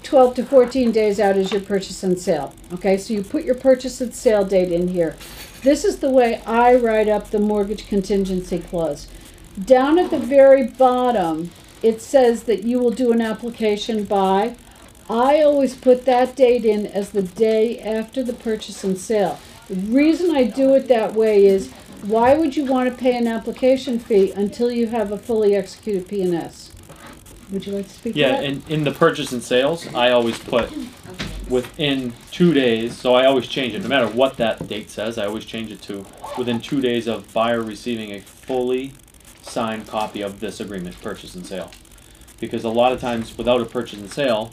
12 to 14 days out is your purchase and sale. Okay, so you put your purchase and sale date in here. This is the way I write up the mortgage contingency clause. Down at the very bottom, it says that you will do an application by. I always put that date in as the day after the purchase and sale. The reason I do it that way is, why would you want to pay an application fee until you have a fully executed P&S? Would you like to speak to that? Yeah, in the purchase and sales, I always put within 2 days, so I always change it. No matter what that date says, I always change it to within 2 days of buyer receiving a fully signed copy of this agreement, purchase and sale. Because a lot of times, without a purchase and sale,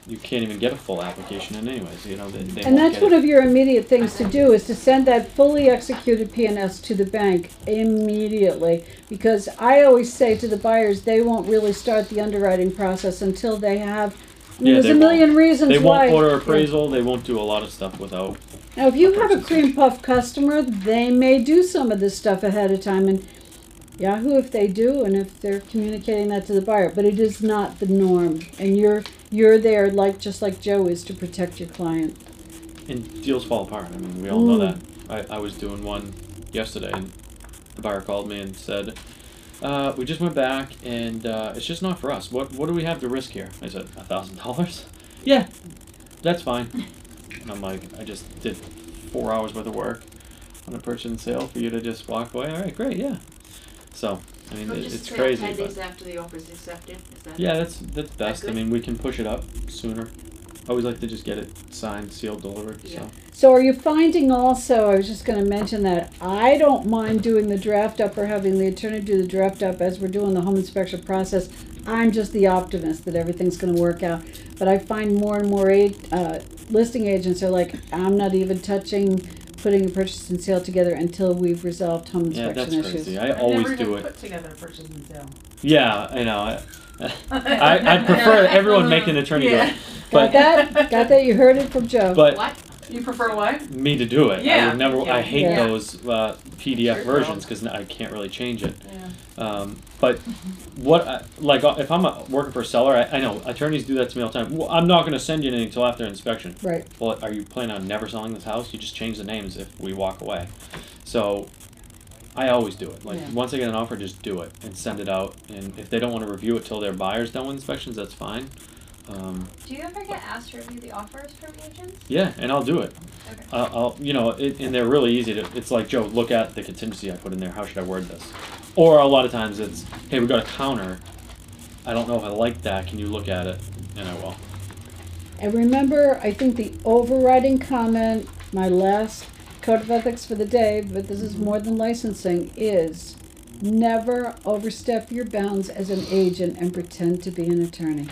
you can't even get a full application in anyways. You know, they And won't that's get one it. of your immediate things to do, is to send that fully executed P&S to the bank immediately. Because I always say to the buyers, they won't really start the underwriting process until they have, there's they a million reasons They why. won't order appraisal. They won't do a lot of stuff without. Now, if you have a cream puff customer, they may do some of this stuff ahead of time, and Yahoo if they do, and if they're communicating that to the buyer. But it is not the norm, and you're there just like Joe is, to protect your client. And deals fall apart. I mean, we all know that. I was doing one yesterday, and the buyer called me and said, "We just went back, and it's just not for us. What do we have to risk here?" I said, $1,000. Yeah, that's fine. And I'm like, I just did 4 hours worth of work on a purchase and sale for you to just walk away. All right, great, yeah. So, I mean, it's crazy. 10 days But after the offer is accepted. Is that yeah, that's best. I good? mean, we can push it up sooner. I always like to just get it signed, sealed, delivered. Yeah. So So are you finding also, I was just going to mention that, I don't mind doing the draft up or having the attorney do the draft up as we're doing the home inspection process. I'm just the optimist that everything's going to work out. But I find more and more listing agents are like, I'm not even touching putting a purchase and sale together until we've resolved home yeah, inspection that's issues. crazy. I I've always never do even it. put together a purchase and sale. Yeah, I know. I prefer everyone make an attorney do it. Got that? Got that? You heard it from Joe. But What? You prefer what? me to do it. I Yeah, would never. yeah, I hate yeah. those PDF Sure, versions because I can't really change it. Yeah. But if I'm working for a seller, I know attorneys do that to me all the time. Well, I'm not going to send you anything until after inspection. Right. Well, are you planning on never selling this house? You just change the names if we walk away. So I always do it. Like Yeah. once I get an offer, just do it and send it out. And if they don't want to review it till their buyer's done with inspections, that's fine. Do you ever get asked to review the offers from agents? Yeah, and I'll do it. Okay. And they're really easy to. It's like, Joe, look at the contingency I put in there. How should I word this? Or a lot of times it's, hey, we got a counter. I don't know if I like that. Can you look at it? And I will. And remember, I think the overriding comment, my last code of ethics for the day, but this is more than licensing, is never overstep your bounds as an agent and pretend to be an attorney.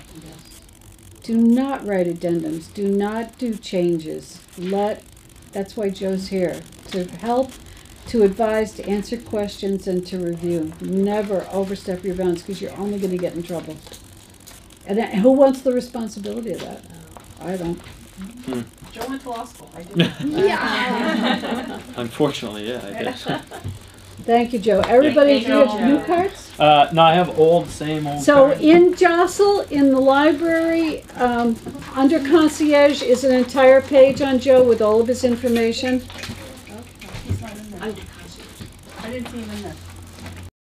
Do not write addendums. Do not do changes. That's why Joe's here, to help, to advise, to answer questions, and to review. Never overstep your bounds, because you're only going to get in trouble. And who wants the responsibility of that? I don't. Joe went to law school. I didn't. Yeah. Unfortunately, yeah, I did. Thank you, Joe. Everybody, Thank do you you, have Joe. new cards? No, I have same old. So cards. in Jostle, in the library, under concierge is an entire page on Joe with all of his information. He's not in there. Under concierge. I didn't see him in there.